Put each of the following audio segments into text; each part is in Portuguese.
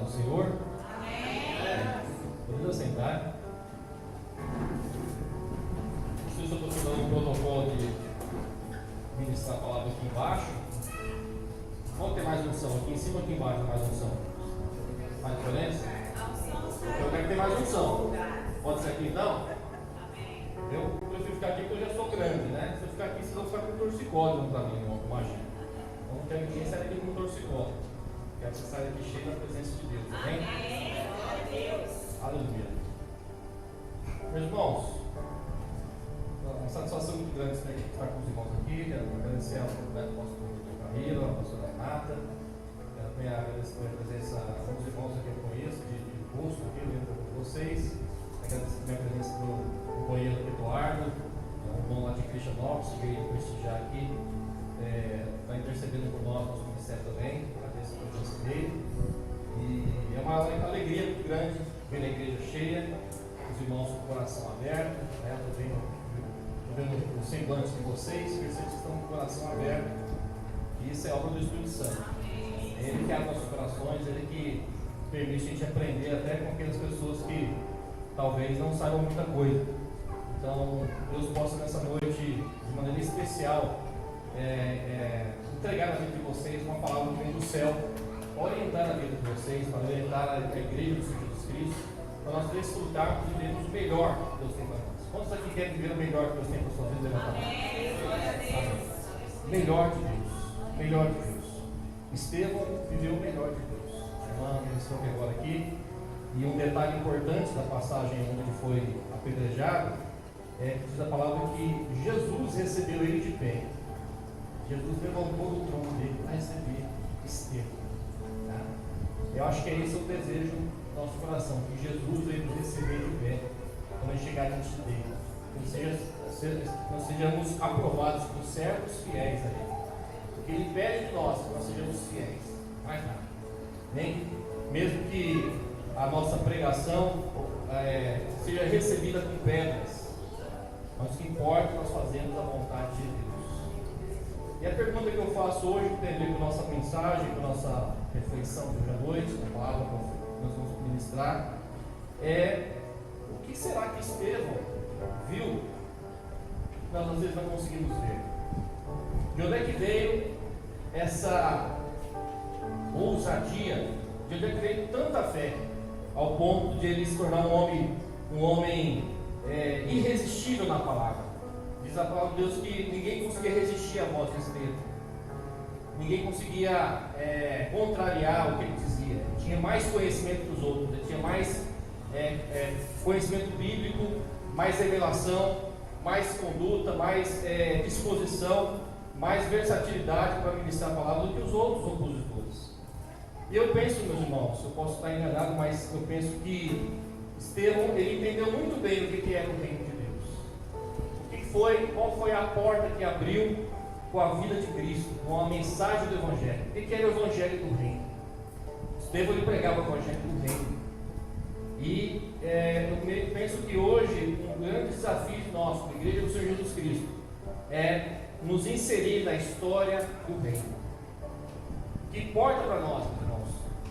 do Senhor? Amém. Podemos assentar. Não sei se eu estou estudando um protocolo de ministrar a palavra aqui embaixo. Vamos ter mais unção aqui em cima ou aqui embaixo? Mais unção? Faz diferença? Eu quero ter mais unção. Pode ser aqui então? Eu prefiro ficar aqui porque eu já sou grande, né? Se eu ficar aqui, vocês vão ficar com torcicolo para mim, não imagina. Então não quero ninguém sair daqui com torcicolo. Quero que você saia daqui cheio da presença de Deus. Amém? Aleluia. Meus irmãos, uma satisfação muito grande estar com os irmãos aqui. Quero agradecer ao pastor Camilo, à pastora Renata. Quero também agradecer a presença dos irmãos que eu conheço, de rosto aqui dentro de vocês. Agradecer também a presença do companheiro Eduardo, um irmão lá de Cristianópolis, que veio prestigiar aqui, está intercedendo por nós, nosso ministério também. Agradeço a presença dele. E é uma alegria muito grande ver a igreja cheia, os irmãos com o coração aberto. Estou vendo o semblante de vocês, percebo que estão com o coração aberto. E isso é obra do Espírito Santo. Ele que abre nossos corações, ele que permite a gente aprender até com aquelas pessoas que talvez não saibam muita coisa. Então, Deus possa nessa noite, de maneira especial, entregar na vida de vocês uma palavra que vem do céu, orientar a vida de vocês, para orientar a igreja do Senhor Jesus Cristo, para nós desfrutarmos e vivermos o melhor que Deus tem para nós. Quantos aqui querem viver o melhor que Deus tem para a sua vida? Levanta a mão. Melhor de Deus. Melhor de Deus. Estevão viveu o melhor de Deus. A irmã ministrou agora aqui. E um detalhe importante da passagem onde ele foi apedrejado é que diz a palavra que Jesus recebeu ele de pé. Jesus levantou do trono dele para receber Estevão. Tá? Eu acho que esse é o desejo do nosso coração, que Jesus veio nos receber de pé quando ele chegar diante dele. Que nós sejamos aprovados por servos fiéis a ele. Porque ele pede de nós que nós sejamos fiéis. Mais nada. Nem mesmo que a nossa pregação seja recebida com pedras, mas o que importa é nós fazemos a vontade de Deus. E a pergunta que eu faço hoje, que tem a ver com a nossa mensagem, com a nossa reflexão de hoje à noite, com a palavra que nós vamos ministrar, é: o que será que Estevão viu que nós às vezes não conseguimos ver? De onde é que veio essa ousadia? De onde é que veio tanta fé ao ponto de ele se tornar um homem irresistível na palavra? Diz a palavra de Deus que ninguém conseguia resistir à voz de Estevão. Ninguém conseguia contrariar o que ele dizia. Ele tinha mais conhecimento que os outros, ele tinha mais conhecimento bíblico, mais revelação, mais conduta, mais disposição, mais versatilidade para ministrar a palavra do que os outros opositores. E eu penso, meus irmãos, eu posso estar enganado, mas eu penso que Estevão, ele entendeu muito bem o que era o reino de Deus. Qual foi a porta que abriu com a vida de Cristo, com a mensagem do Evangelho? O que era o Evangelho do reino? Estevão, ele pregava o Evangelho do reino. E eu penso que hoje um grande desafio nosso, como Igreja do Senhor Jesus Cristo, é nos inserir na história do reino. O que importa para nós, irmãos,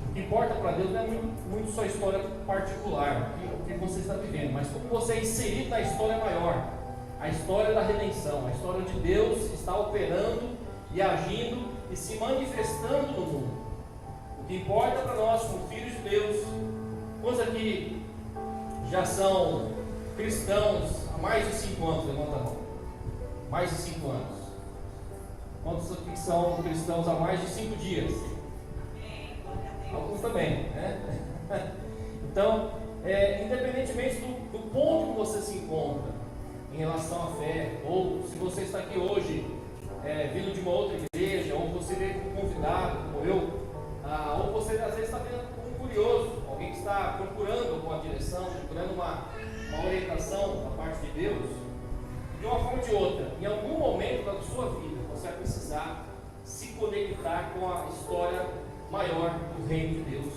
o que importa para Deus não é muito só história particular, o que você está vivendo, mas como você é inserido na história maior, a história da redenção, a história onde Deus está operando e agindo e se manifestando no mundo. O que importa para nós, como filhos de Deus, quantos aqui já são cristãos há mais de 5 anos? Levanta a mão. Mais de 5 anos. Quantos aqui são cristãos há mais de 5 dias? Alguns também, né? Então, independentemente do ponto que você se encontra em relação à fé, ou se você está aqui hoje vindo de uma outra igreja, ou você veio como convidado, como eu, ou você às vezes está vindo como curioso, alguém que está procurando alguma direção, procurando uma orientação da parte de Deus, de uma forma ou de outra, em algum momento da sua vida, você vai precisar se conectar com a história maior do reino de Deus,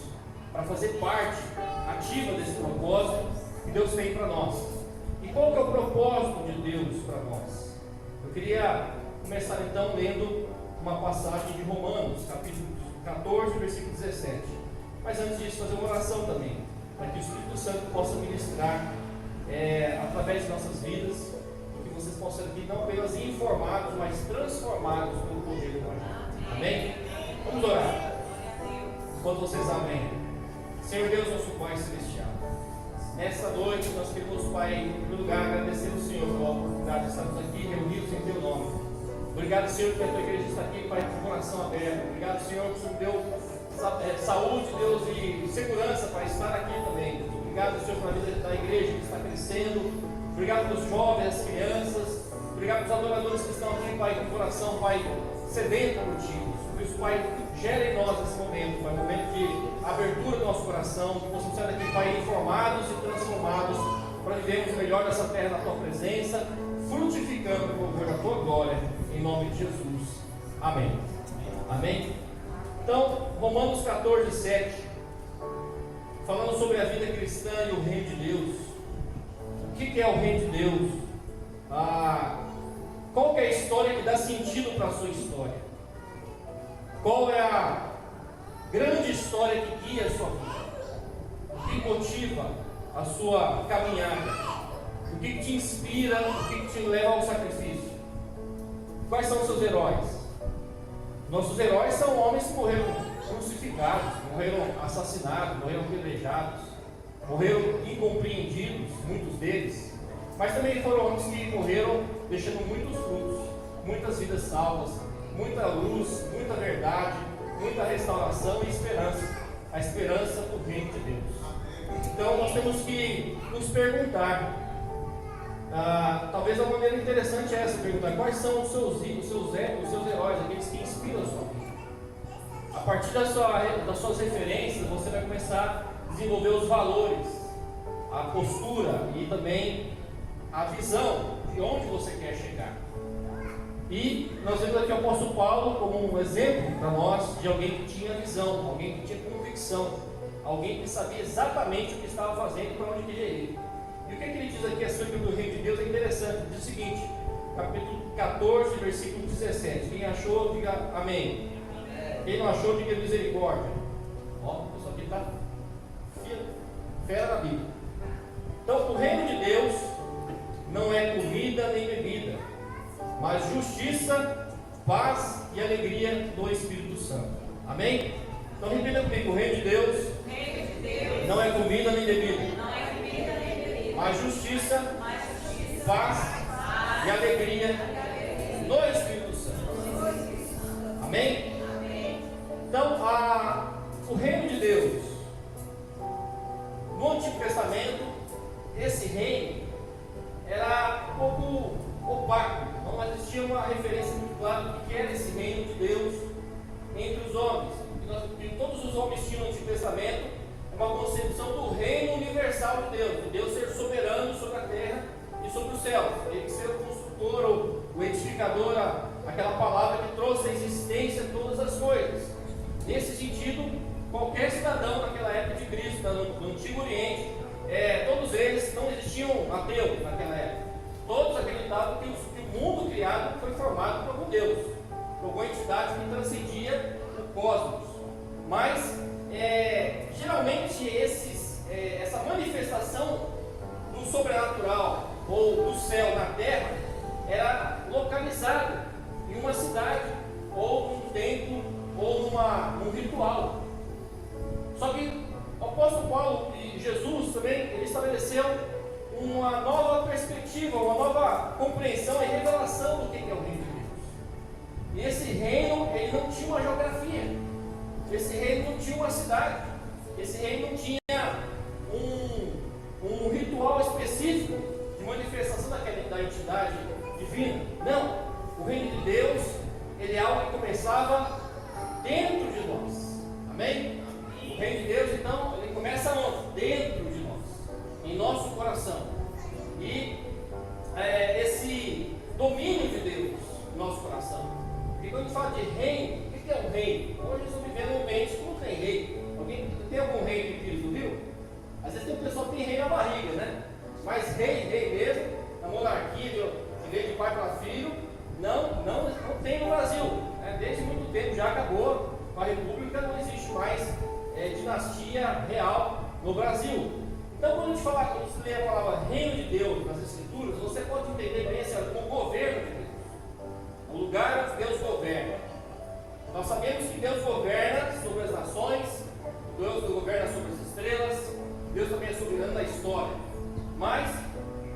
para fazer parte ativa desse propósito que Deus tem para nós. E qual que é o propósito de Deus para nós? Eu queria começar então lendo uma passagem de Romanos, capítulo 14, versículo 17. Mas antes disso, fazer uma oração também, para que o Espírito Santo possa ministrar através de nossas vidas, e que vocês possam vir não apenas informados, mas transformados pelo poder do Evangelho. Amém? Vamos orar. Enquanto vocês amém. Senhor Deus, nosso Pai Celestial, nesta noite nós queremos, Pai, em primeiro lugar, agradecer ao Senhor pela oportunidade de estarmos aqui reunidos em Teu nome. Obrigado, Senhor, que a Tua igreja está aqui, Pai, com o coração aberto. Obrigado, Senhor, que o Senhor deu saúde, Deus, e segurança para estar aqui também. Obrigado, Senhor, pela vida da igreja que está crescendo. Obrigado pelos jovens, as crianças. Obrigado pelos adoradores que estão aqui, Pai, com o coração, Pai, sedento por Ti. Por isso, Pai, gera em nós esse momento, Pai, um momento de abertura do nosso coração, que possamos sair daqui, Pai, informados e transformados, para vivermos melhor nessa terra, na Tua presença, frutificando o louvor da Tua glória, em nome de Jesus. Amém. Amém. Então, Romanos 14, 7, falando sobre a vida cristã e o reino de Deus. O que é o reino de Deus? Qual que é a história que dá sentido para a sua história? Qual é a grande história que guia a sua vida? O que motiva a sua caminhada? O que te inspira? O que te leva ao sacrifício? Quais são os seus heróis? Nossos heróis são homens que morreram crucificados, morreram assassinados, morreram apedrejados, morreram incompreendidos, muitos deles. Mas também foram homens que morreram deixando muitos frutos, muitas vidas salvas, muita luz, muita verdade, muita restauração e esperança. A esperança do reino de Deus. Então nós temos que nos perguntar, talvez a maneira interessante é essa, perguntar quais são os seus heróis, aqueles que inspiram a sua vida. A partir das suas referências, você vai começar a desenvolver os valores, a postura e também a visão de onde você quer chegar. E nós vemos aqui o apóstolo Paulo como um exemplo para nós de alguém que tinha visão, alguém que tinha convicção, alguém que sabia exatamente o que estava fazendo e para onde queria ir. E o que ele diz aqui acerca do reino de Deus é interessante. Diz o seguinte, capítulo 14, versículo 17. Quem achou, diga amém. Quem não achou, diga misericórdia. Ó, o pessoal aqui está fera na Bíblia. Então, o reino de Deus não é comida nem bebida, mas justiça, paz e alegria do Espírito Santo. Amém? Então repita comigo, o reino de Deus não é comida nem bebida, mas justiça, paz e alegria no Espírito Santo. Amém? Então, o reino de Deus, no Antigo Testamento, esse reino era um pouco opaco, não existia uma referência muito clara do que era esse reino de Deus entre os homens. E todos os homens tinham no Antigo Testamento uma concepção do reino universal de Deus ser soberano sobre a terra e sobre os céus, ele ser o construtor, o edificador, aquela palavra que trouxe à existência todas as coisas. Nesse sentido, qualquer cidadão naquela época de Cristo, no Antigo Oriente, todos eles, não existiam ateus naquela época. Todos acreditavam que o mundo criado foi formado por algum Deus, por alguma entidade que transcendia o cosmos. Mas, geralmente, essa manifestação do sobrenatural ou do céu na terra era localizada em uma cidade, ou num templo, ou num ritual. Só que o apóstolo Paulo e Jesus também, ele estabeleceu uma nova perspectiva, uma nova compreensão e revelação do que é o reino de Deus. E esse reino, ele não tinha uma geografia, esse reino não tinha uma cidade, esse reino não tinha um ritual específico de manifestação da entidade divina. Não, o reino de Deus, ele é algo que começava dentro de nós. Amém? O reino de Deus, então, ele começa onde? Dentro de nós, em nosso coração. E esse domínio de Deus no nosso coração. Porque quando a gente fala de reino, o que é um reino? Hoje nós estamos vivendo um ambiente que não tem rei. Alguém tem algum reino que Cristo viu? Às vezes tem um pessoal que tem rei na barriga, né? Mas rei mesmo, na monarquia, de vez de pai para filho, não tem no Brasil. Desde muito tempo já acabou. A república não existe mais dinastia real no Brasil. Então, quando a gente fala, quando você lê a palavra reino de Deus nas Escrituras, você pode entender bem esse como o governo de Deus, o lugar onde Deus governa. Nós sabemos que Deus governa sobre as nações, Deus governa sobre as estrelas, Deus também é soberano da história. Mas,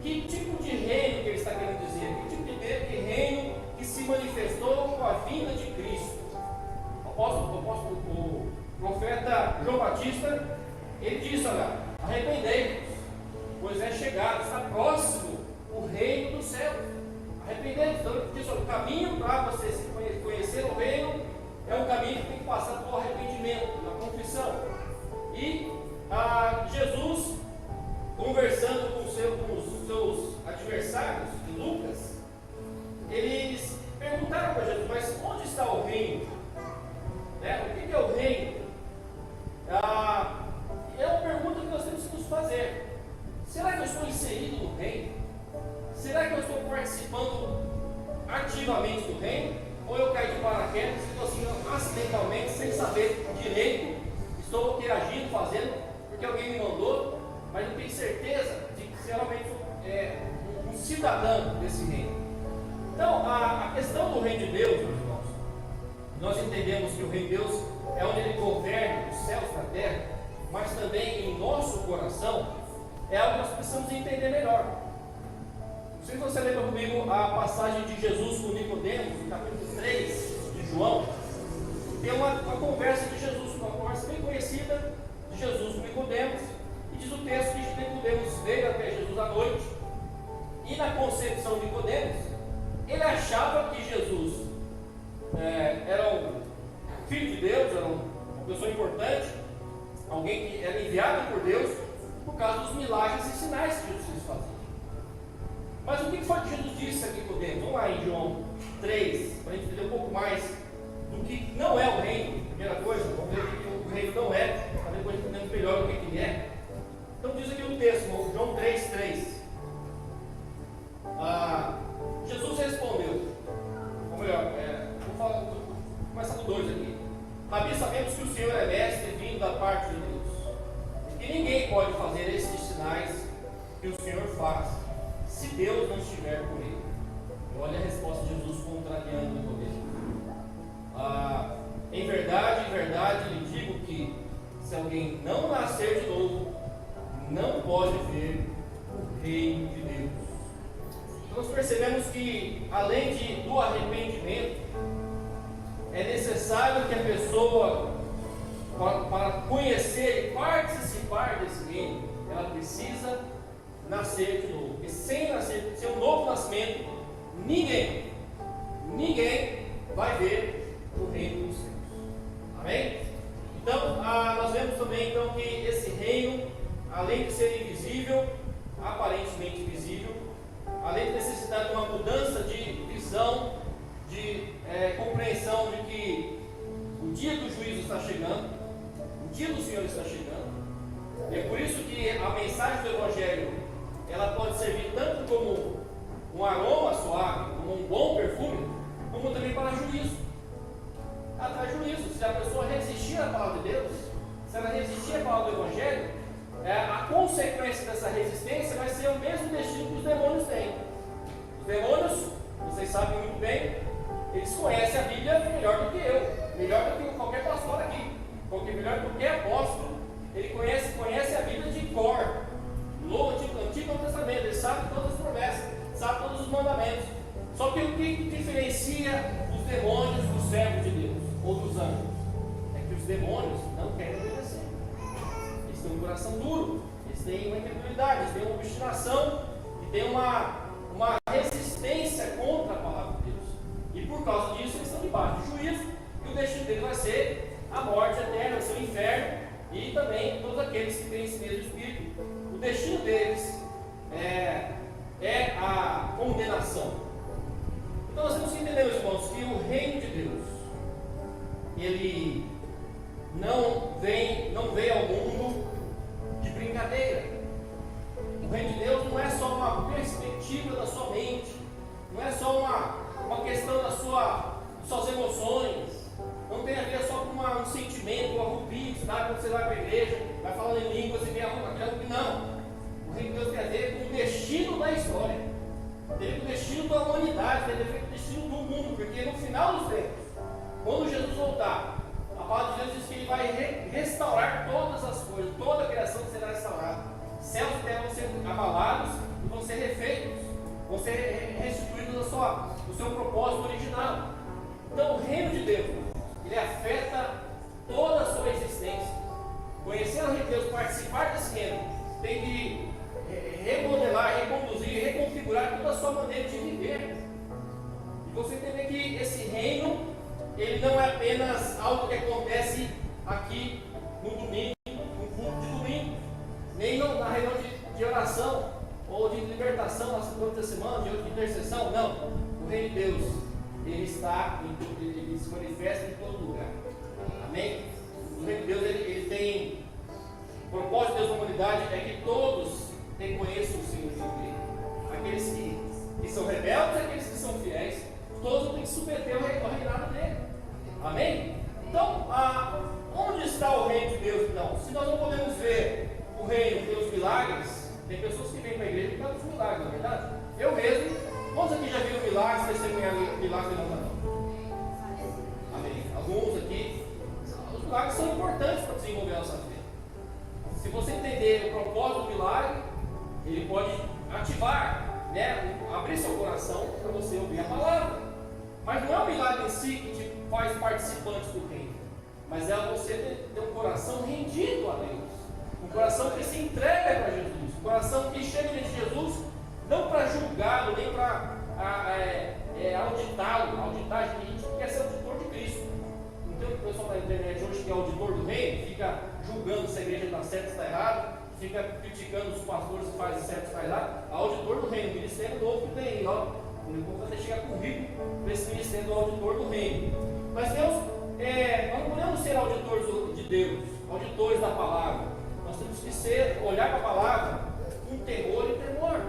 que tipo de reino que ele está querendo dizer? Que tipo de reino que se manifestou com a vinda de Cristo? O profeta João Batista, ele disse: olha, arrependei-vos, pois é chegado, está próximo o reino dos céus. Arrependei-vos. Então ele diz: olha, o caminho para você conhecer o reino é um caminho que tem que passar pelo arrependimento, na confissão. E Jesus, conversando com os seus adversários, Lucas, eles perguntaram para Jesus: mas onde está o reino? O que é o reino? É uma pergunta que nós temos que nos fazer. Será que eu estou inserido no reino? Será que eu estou participando ativamente do reino? Ou eu caí de paraquedas e estou assim, acidentalmente, sem saber direito, estou agindo, fazendo, porque alguém me mandou, mas não tenho certeza de que realmente é um cidadão desse reino. Então, a questão do reino de Deus, meus irmãos, nós entendemos que o reino de Deus é onde ele governa os céus na terra, mas também em nosso coração, é algo que nós precisamos entender melhor. Não sei se você lembra comigo a passagem de Jesus com Nicodemos, no capítulo 3 de João. Tem uma conversa de Jesus, uma conversa bem conhecida de Jesus com Nicodemos, e diz o texto que Nicodemos veio até Jesus à noite, e na concepção de Nicodemos, ele achava que Jesus era um filho de Deus, era uma pessoa importante, alguém que era enviado por Deus, por causa dos milagres e sinais que Jesus fazia. Mas o que foi que Jesus disse aqui por dentro? Vamos lá em João 3, para a gente entender um pouco mais do que não é o reino. Primeira coisa, vamos ver o que o reino não é, para depois entender melhor o que ele é. Então diz aqui o texto, João 3:3. Jesus respondeu, ou melhor, vou começar com 2 aqui. Rabi, sabemos que o Senhor é mestre vindo da parte de Deus, e que ninguém pode fazer esses sinais que o Senhor faz, se Deus não estiver com ele. Olha a resposta de Jesus contrariando o poder. Em verdade, lhe digo que se alguém não nascer de novo, não pode ver o reino de Deus. Então nós percebemos que, além do arrependimento, é necessário que a pessoa, para conhecer e participar desse reino, ela precisa nascer de novo. E sem um novo nascimento, ninguém vai ver o reino dos céus. Amém? Então, nós vemos também então, que esse reino, além de ser invisível, aparentemente visível, além de necessitar de uma mudança de visão, de compreensão de que o dia do juízo está chegando, o dia do Senhor está chegando. É por isso que a mensagem do Evangelho, ela pode servir tanto como um aroma suave, como um bom perfume, como também para juízo. Ela traz juízo. Se a pessoa resistir à palavra de Deus, se ela resistir à palavra do Evangelho, a consequência dessa resistência vai ser o mesmo destino que os demônios têm. Os demônios, vocês sabem muito bem, eles conhecem a Bíblia melhor do que eu, melhor do que qualquer pastor aqui, melhor do que qualquer apóstolo. Ele conhece a Bíblia de cor, no Antigo Testamento, ele sabe todas as promessas, sabe todos os mandamentos. Só que o que diferencia os demônios dos servos de Deus, ou dos anjos, é que os demônios não querem obedecer. Eles têm um coração duro, eles têm uma incredulidade, eles têm uma obstinação e têm uma resistência contra a palavra de Deus. E por causa disso eles estão debaixo de juízo, e o destino deles vai ser a morte eterna, vai ser o inferno, e também todos aqueles que têm esse mesmo espírito. O destino deles é a condenação. Então nós temos que entender, meus irmãos, que o reino de Deus, ele não veio ao mundo de brincadeira. O reino de Deus não é só uma perspectiva da sua mente, não é só uma questão das suas emoções, não tem a ver só com um sentimento, um arrepio, sabe, quando você vai para a igreja, vai falando em línguas e vem aquilo. Não. O reino de Deus tem a ver com o destino da história, tem a ver com o destino da humanidade, tem a ver com o destino do mundo, porque no final dos tempos, quando Jesus voltar, a palavra de Deus diz que Ele vai restaurar todas as coisas, toda a criação será restaurada. Céus e terra vão ser abalados e vão ser refeitos, vão ser restituídos do seu propósito original. Então, o reino de Deus, ele afeta toda a sua existência. Conhecer o reino de Deus, participar desse reino, tem que remodelar, reconduzir, reconfigurar toda a sua maneira de viver. E você entender que esse reino, ele não é apenas algo que acontece aqui no domingo, no culto de domingo, nem na reunião de oração ou de libertação na segunda semana, de intercessão. Não. O reino de Deus, ele se manifesta em todo lugar. Amém? O reino de Deus, ele tem o propósito de Deus na humanidade é que todos reconheçam o Senhor Jesus Cristo. Aqueles que são rebeldes, aqueles que são fiéis, todos têm que submeter ao reinado dele. Amém? Então, onde está o reino de Deus então? Se nós não podemos ver o reino pelos milagres, tem pessoas que vêm para a igreja pelos milagres, não é verdade? Eu mesmo, quantos aqui já viram milagres, testemunharam milagres não? Amém? Alguns aqui, os milagres são importantes para desenvolver a nossa fé. Se você entender o propósito do milagre, ele pode ativar, abrir seu coração para você ouvir a palavra. Mas não é o milagre em si que te faz participante do reino, mas é você ter um coração rendido a Deus, um coração que se entrega para Jesus, um coração que chega diante de Jesus, não para julgá-lo, nem para auditá-lo. Auditar, a gente quer ser auditor de Cristo. Não tem o pessoal na internet hoje que é auditor do reino, fica julgando se a igreja está certa ou está errada, fica criticando os pastores que fazem certo ou está errado. Auditor do reino, o ministério novo que tem aí, ó. Vou fazer chegar currículo para esse ministério do auditor do reino. Mas Deus, nós não podemos ser auditores de Deus, auditores da palavra. Nós temos que olhar para a palavra com temor e temor,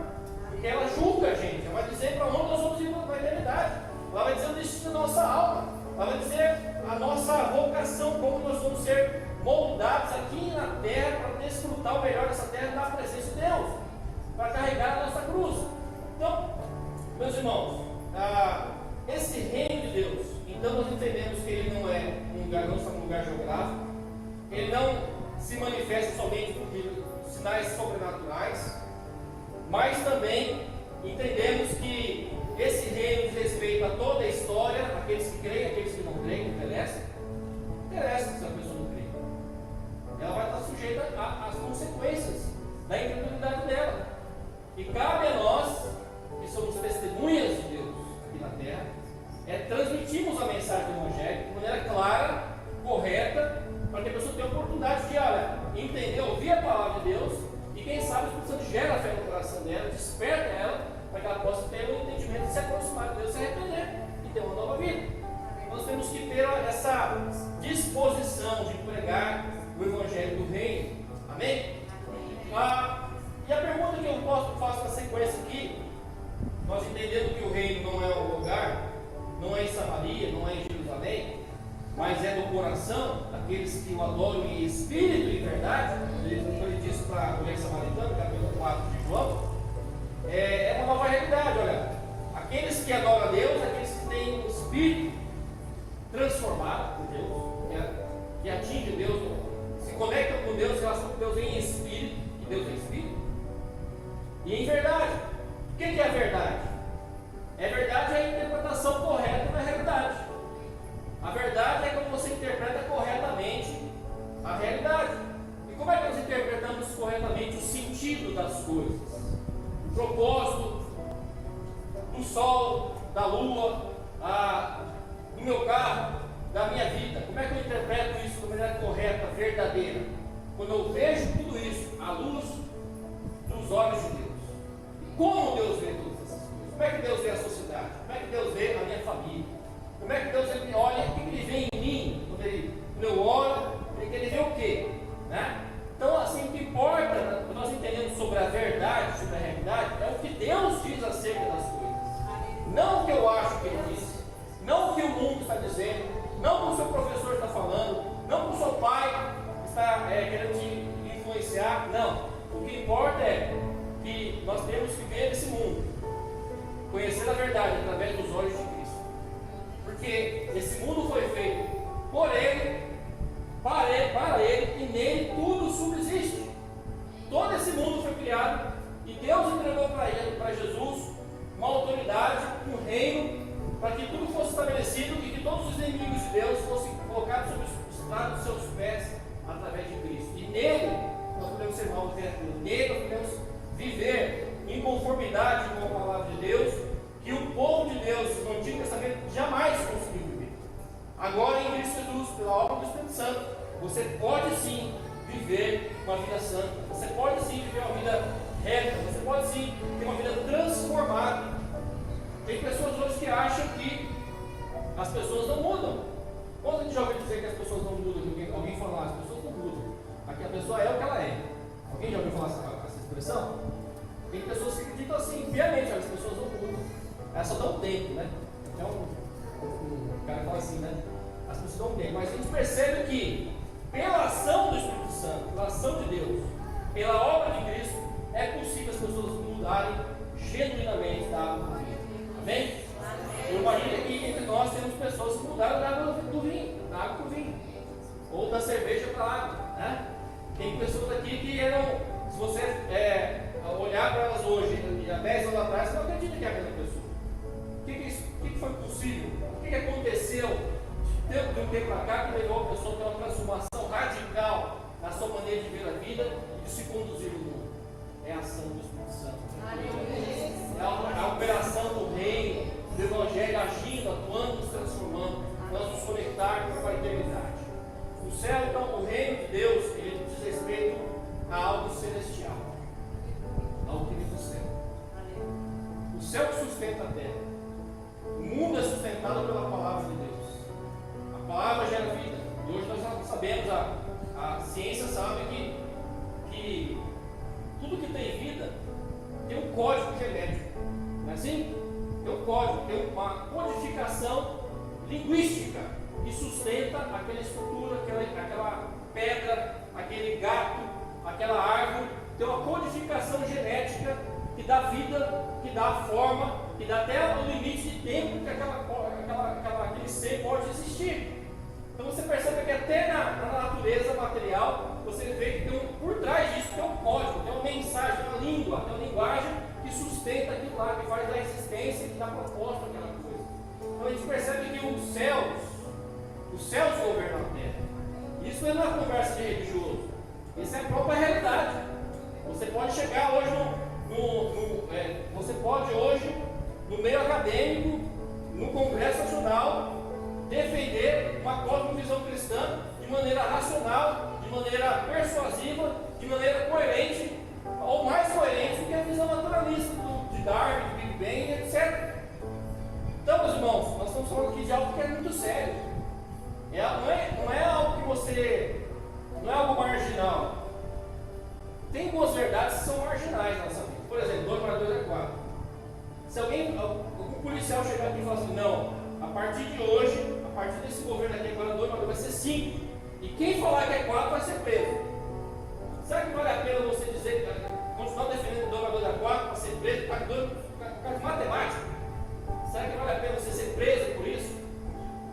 porque ela julga a gente. Ela vai dizer para onde nós vamos ir na eternidade. Ela vai dizer o destino da nossa alma. Ela vai dizer a nossa vocação, como nós vamos ser moldados aqui na terra para desfrutar o melhor dessa terra da presença de Deus, para carregar a nossa cruz. Então, meus irmãos, esse reino de Deus, então nós entendemos que ele não é não está num lugar geográfico, ele não se manifesta somente por sinais sobrenaturais, mas também entendemos que esse reino diz respeito a toda a história, aqueles que creem, aqueles que não creem, não interessa se a pessoa não crê. Ela vai estar sujeita às consequências da incredulidade dela. E cabe a nós, que somos testemunhas de Deus aqui na terra, transmitirmos a mensagem do Evangelho de maneira clara, correta, para que a pessoa tenha a oportunidade de entender, ouvir a palavra de Deus, e quem sabe o Espírito Santo gera a fé no coração dela, desperta ela, para que ela possa ter o entendimento de se aproximar de Deus, se arrepender e ter uma nova vida. Nós temos que ter essa disposição de pregar o Evangelho do Reino. Amém? E a pergunta que eu faço na sequência aqui, nós entendendo que o reino não é o lugar, não é em Samaria, não é em Jerusalém, mas é do coração daqueles que o adoram em espírito e verdade. Ele disse para a mulher samaritana, capítulo 4 de João, é uma nova realidade. Olha, aqueles que adoram a Deus, aqueles que têm o espírito transformado por Deus, que atinge Deus, se conectam com Deus, se relacionam com Deus em espírito, que Deus é espírito, e em verdade. O que é a verdade? Verdade é a interpretação correta da realidade. A verdade é quando você interpreta corretamente a realidade. E como é que nós interpretamos corretamente o sentido das coisas? O propósito do sol, da lua, do meu carro, da minha vida. Como é que eu interpreto isso de maneira correta, verdadeira? Quando eu vejo tudo isso à luz dos olhos de Deus. E como Deus vê todas essas coisas? Como é que Deus vê a sociedade? Como é que Deus vê a minha família? Como é que Deus olha, o que ele vê em mim? Quando eu olho, ele vê o quê? Então, assim, o que importa, quando nós entendemos sobre a verdade, sobre a realidade, é o que Deus diz acerca das coisas. Não o que eu acho que ele disse, não o que o mundo está dizendo, conhecer a verdade através dos olhos de Cristo. Porque esse mundo foi feito por Ele, para Ele, e nele tudo subsiste. Todo esse mundo foi criado e Deus entregou para ele, para Jesus, uma autoridade, um reino, para que tudo fosse estabelecido e que todos os inimigos de Deus fossem colocados sob o estrado dos seus pés através de Cristo. E nele nós podemos ser novas criaturas, nele nós podemos viver em conformidade com a palavra de Deus, que o povo de Deus no Antigo Testamento jamais conseguiu viver. Agora em Cristo Jesus, pela obra do Espírito Santo, você pode sim viver uma vida santa, você pode sim viver uma vida reta, você pode sim ter uma vida transformada. Tem pessoas hoje que acham que as pessoas não mudam. Quando a gente já ouviu dizer que as pessoas não mudam, alguém falar, as pessoas não mudam, aqui a pessoa é o que ela é. Alguém já ouviu falar essa expressão? Tem pessoas que acreditam assim, piamente, as pessoas não mudam. Elas só dão tempo, né? Então, o cara fala assim, né? As pessoas dão tempo, mas a gente percebe que pela ação do Espírito Santo, pela ação de Deus, pela obra de Cristo, é possível as pessoas mudarem genuinamente da água do vinho. Amém? Eu imagino que entre nós temos pessoas que mudaram da água do vinho, da água para o vinho, ou da cerveja para a água, né? Tem pessoas aqui que eram, se você olhar para elas hoje, há 10 anos atrás, você não acredita que é a mesma pessoa. O que foi possível? O que aconteceu de um tempo para cá que levou a pessoa a ter uma transformação radical na sua maneira de ver a vida e de se conduzir no mundo? É a ação do Espírito Santo. É a operação do reino, do Evangelho agindo, atuando, nos transformando, nós nos conectarmos com a eternidade. O céu, então, o reino de Deus, ele diz respeito a algo celestial, algo que vem do céu. O céu que sustenta a terra. O mundo é sustentado pela palavra de Deus. A palavra gera vida. E hoje nós sabemos, a ciência sabe que tudo que tem vida tem um código genético. Não é assim? Tem um código, tem uma codificação linguística que sustenta aquela estrutura, aquela pedra, aquele gato, aquela árvore. Tem uma codificação genética que dá vida, que dá forma, que dá até o limite de tempo que aquele ser pode existir. Então você percebe que até na natureza material, você vê que por trás disso tem um código, tem uma mensagem, uma língua, tem uma linguagem que sustenta aquilo lá, que faz da existência, que dá proposta àquela coisa. Então a gente percebe que os céus governam a terra. Isso não é uma conversa de religioso, isso é a própria realidade. Você pode chegar hoje você pode hoje, no meio acadêmico, no Congresso Nacional, defender uma cosmovisão cristã de maneira racional, de maneira persuasiva, de maneira coerente, ou mais coerente do que a visão naturalista de Darwin, de Big Bang, etc. Então, meus irmãos, nós estamos falando aqui de algo que é muito sério. Não é algo que você. Não é algo marginal. Tem algumas verdades que são marginais na nossa vida. Por exemplo, 2 mais 2 é 4. Se algum policial chegar aqui e falar assim, não, a partir de hoje, a partir desse governo aqui, agora 2 mais 2 vai ser 5. E quem falar que é 4 vai ser preso. Será que vale a pena você dizer, continuar defendendo 2 mais 2 é 4 para ser preso por causa de matemática? Será que vale a pena você ser preso por isso?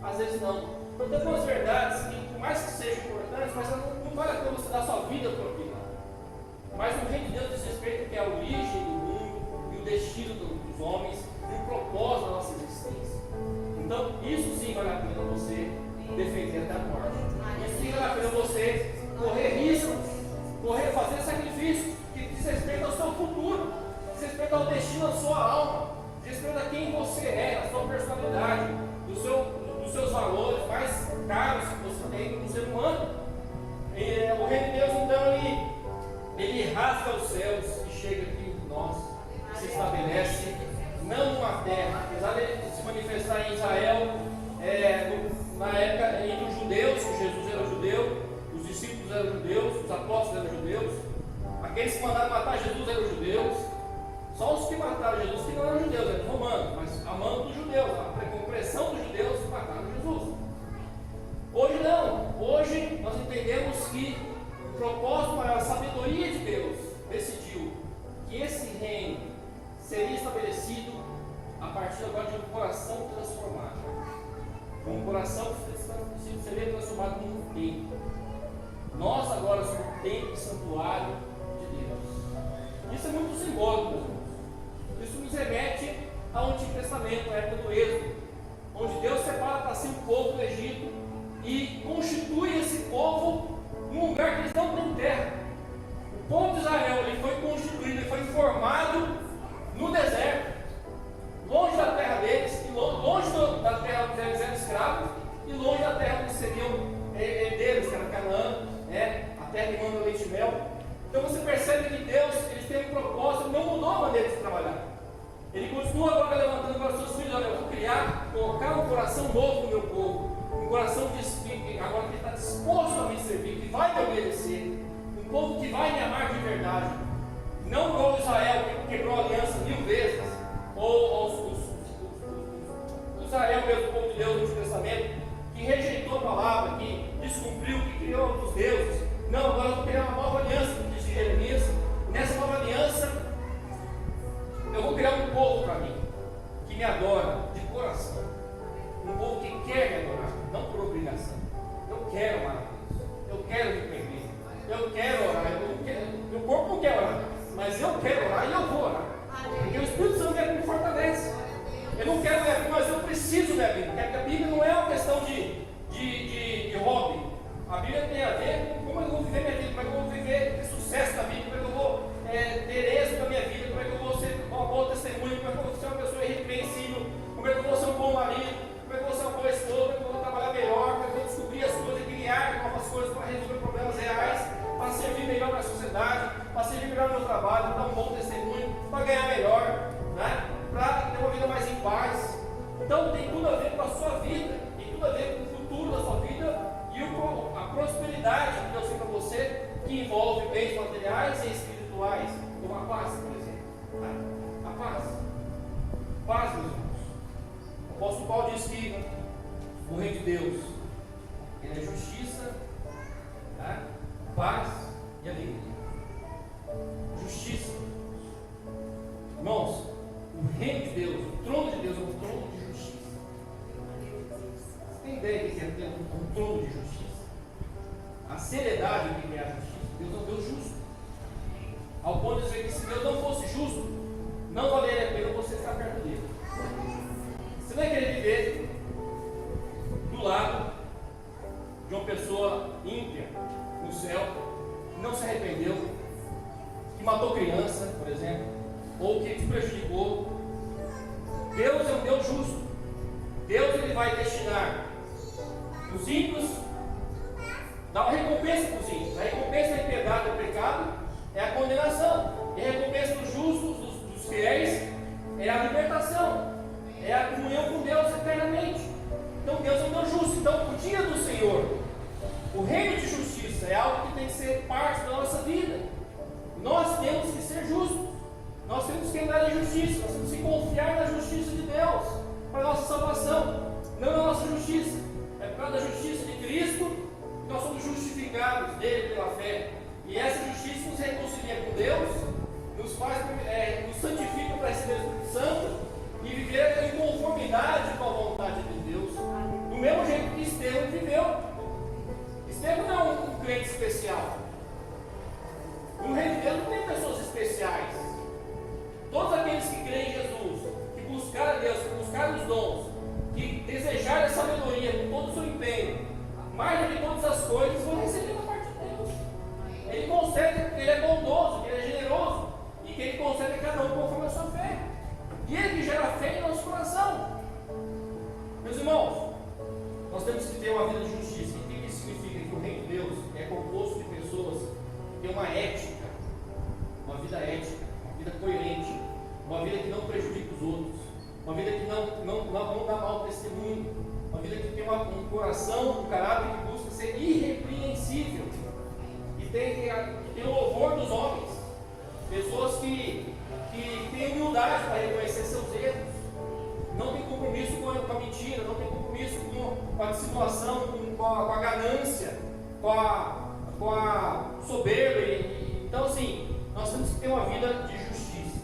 Às vezes não. Então tem algumas verdades que, por mais que sejam importantes, mas não vale a pena você dar sua vida por aquilo. Mas o reino de Deus diz respeito que é a origem do mundo e o destino dos homens e o propósito da nossa existência. Então, isso sim vale a pena você defender até a morte. Isso sim vale a pena você correr riscos, fazer sacrifícios que diz respeito ao seu futuro, diz respeito ao destino da sua alma, diz respeito a quem você é, a sua personalidade, dos seus valores mais caros que você tem no ser humano. O reino de Deus, então, ele rasga os céus e chega aqui em nós, se estabelece, não numa terra, apesar de se manifestar em Israel, na época entre os judeus, que Jesus era judeu, os discípulos eram judeus, os apóstolos eram judeus, aqueles que mandaram matar Jesus eram judeus, só os que mataram Jesus que não eram judeus, eram romanos, mas amando dos judeus, com pressão dos judeus mataram Jesus. Hoje não, hoje nós entendemos que o propósito maior, a sabedoria de Deus decidiu que esse reino seria estabelecido a partir agora de um coração transformado. Um coração que seria transformado num templo. Nós agora somos um templo, santuário de Deus. Isso é muito simbólico, meus irmãos. Isso nos remete ao Antigo Testamento, à época do Êxodo, onde Deus separa para si o povo do Egito e constitui esse povo num lugar que eles não têm terra. O povo de Israel ele foi constituído, ele foi formado no deserto, longe da terra deles, longe da terra onde eles eram escravos e longe da terra onde seriam herdeiros, que era Canaã, a terra que manda leite e mel. Então você percebe que Deus ele tem um propósito, não mudou a maneira de trabalhar. Ele continua agora levantando para os seus filhos: olha, eu vou colocar um coração novo no meu povo, um coração agora que está disposto a me servir, que vai me obedecer, um povo que vai me amar de verdade, não igual Israel que quebrou a aliança 1000 vezes, ou Israel mesmo, o povo de Deus no Antigo Testamento, que rejeitou a palavra, que descumpriu, que criou outros deuses. Não, agora eu vou criar uma nova aliança, como disse Jeremias. Nessa nova aliança eu vou criar um povo para mim, que me adora de coração, um povo que quer me adorar, não por obrigação. Eu quero amar a Deus, eu quero me perder, eu quero orar, meu corpo não quer orar, mas eu quero orar e eu vou orar, porque o Espírito Santo me fortalece. Eu não quero ler a Bíblia, mas eu preciso ler a Bíblia, porque a Bíblia não é uma questão de hobby. A Bíblia tem a ver com como eu vou viver minha vida, como é que eu vou viver sucesso na vida, como é que eu vou ter êxito na minha vida, como é que eu vou ser uma boa testemunha, como é que eu vou ser uma pessoa irrepreensível, como é que eu vou ser um bom marido, como é que eu vou ser uma boa esposa, como é que eu vou trabalhar melhor, como é que eu vou descobrir as coisas, criar novas coisas para resolver problemas reais, para servir melhor na sociedade, para servir melhor no meu trabalho, para dar um bom testemunho, para ganhar melhor, né? Para ter uma vida mais em paz. Então tem tudo a ver com a sua vida, tem tudo a ver com o futuro da sua vida e a prosperidade que Deus tem para você, que envolve bens materiais e espirituais, como a paz, por exemplo. Tá? A paz. Paz, meus irmãos. O apóstolo Paulo diz que o reino de Deus ele é justiça, tá? Paz e alegria. Justiça. Irmãos, o reino de Deus, o trono de Deus é um trono de justiça. Você tem ideia do que é ter um trono de justiça? A seriedade do que é a justiça. Deus é um Deus justo. Ao ponto de dizer que se Deus não fosse justo, não valeria a pena você estar perto dele. Você vai querer viver do lado de uma pessoa ímpia no céu, que não se arrependeu, que matou criança, por exemplo, ou que te prejudicou. Deus é um Deus justo. Deus ele vai destinar os ímpios, dar uma recompensa para os ímpios. A recompensa da impiedade do pecado é a condenação, e a recompensa dos justos, dos fiéis, é a libertação, é a comunhão com Deus eternamente. Então Deus é um Deus justo. Então o dia do Senhor, o reino de justiça, é algo que tem que ser parte da nossa vida. Nós temos que ser justos. Nós temos que andar em justiça, nós temos que confiar na justiça de Deus para a nossa salvação, não na nossa justiça. É por causa da justiça de Cristo que nós somos justificados dele pela fé. E essa justiça nos reconcilia com Deus, nos faz, nos santifica para receber o Espírito Santo e viver em conformidade com a vontade de Deus, do mesmo jeito que Estevão viveu. Estevão não é um crente especial. No reino de Deus não tem pessoas especiais. Todos aqueles que creem em Jesus, que buscaram a Deus, que buscaram os dons, que desejaram a sabedoria com todo o seu empenho, mais do que todas as coisas, vão receber da parte de Deus. Ele concede, porque Ele é bondoso, que Ele é generoso, e que Ele concede a cada um conforme a sua fé. E Ele que gera fé em nosso coração. Meus irmãos, nós temos que ter uma vida de justiça. E o que isso significa? Que o reino de Deus é composto de pessoas que têm uma ética, uma vida ética, uma vida coerente, uma vida que não prejudica os outros, uma vida que não dá mau testemunho, uma vida que tem um coração, um caráter que busca ser irrepreensível, que tem o louvor dos homens, pessoas que têm humildade para reconhecer seus erros, não tem compromisso com a mentira, não tem compromisso com a dissimulação, com a ganância, com a soberba. Então assim, nós temos que ter uma vida de justiça.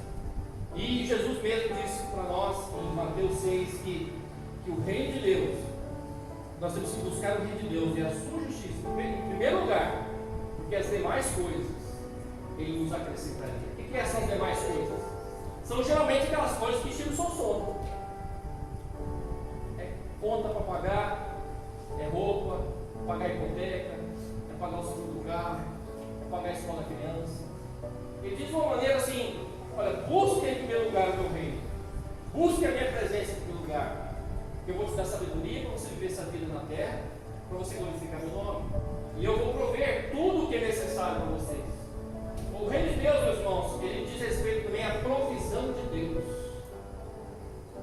E Jesus mesmo disse para nós em Mateus 6 que o reino de Deus, nós temos que buscar o reino de Deus e a sua justiça em primeiro lugar, porque as demais coisas Ele nos acrescentaria. O que são as demais coisas? São geralmente aquelas coisas que tiram o seu sono. É conta para pagar, é roupa, pagar a hipoteca, é pagar o seguro do carro, é pagar a escola da criança. Ele diz de uma maneira assim: olha, busque em primeiro lugar o meu reino, busque a minha presença em primeiro lugar. Eu vou te dar sabedoria para você viver essa vida na terra, para você glorificar meu nome. E eu vou prover tudo o que é necessário para vocês. O reino de Deus, meus irmãos, ele diz respeito também à provisão de Deus.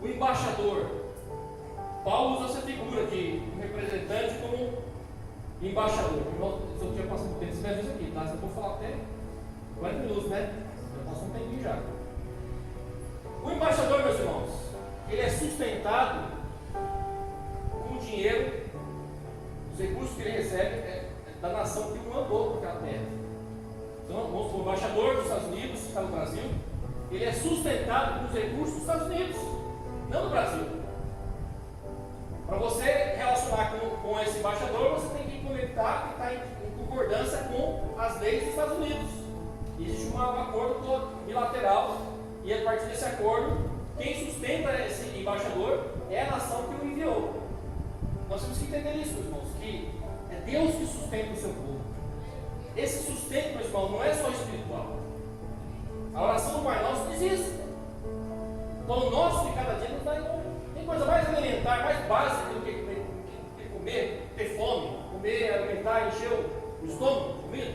O embaixador. Paulo usa essa figura de um representante como embaixador. Se eu tinha passado um tempo, escreve isso aqui, tá? Se eu for falar até 40 minutos, né? Já passou um tempinho já. O embaixador, meus irmãos, ele é sustentado com o dinheiro, os recursos que ele recebe da nação que o mandou para aquela terra. Então, vamos supor, o embaixador dos Estados Unidos, que está no Brasil, ele é sustentado com os recursos dos Estados Unidos, não do Brasil. Para você relacionar com esse embaixador, você tem que conectar e estar em concordância com as leis dos Estados Unidos. Existe um acordo bilateral, e a partir desse acordo, quem sustenta esse embaixador é a nação que o enviou. Nós temos que entender isso, meus irmãos, que é Deus que sustenta o seu povo. Esse sustento, meus irmãos, não é só espiritual. A oração do Pai Nosso diz isso. Então, o nosso de cada dia nos dá inúmero. Tem coisa mais elementar, mais básica do que comer, ter fome, comer, alimentar, encher o estômago de comida.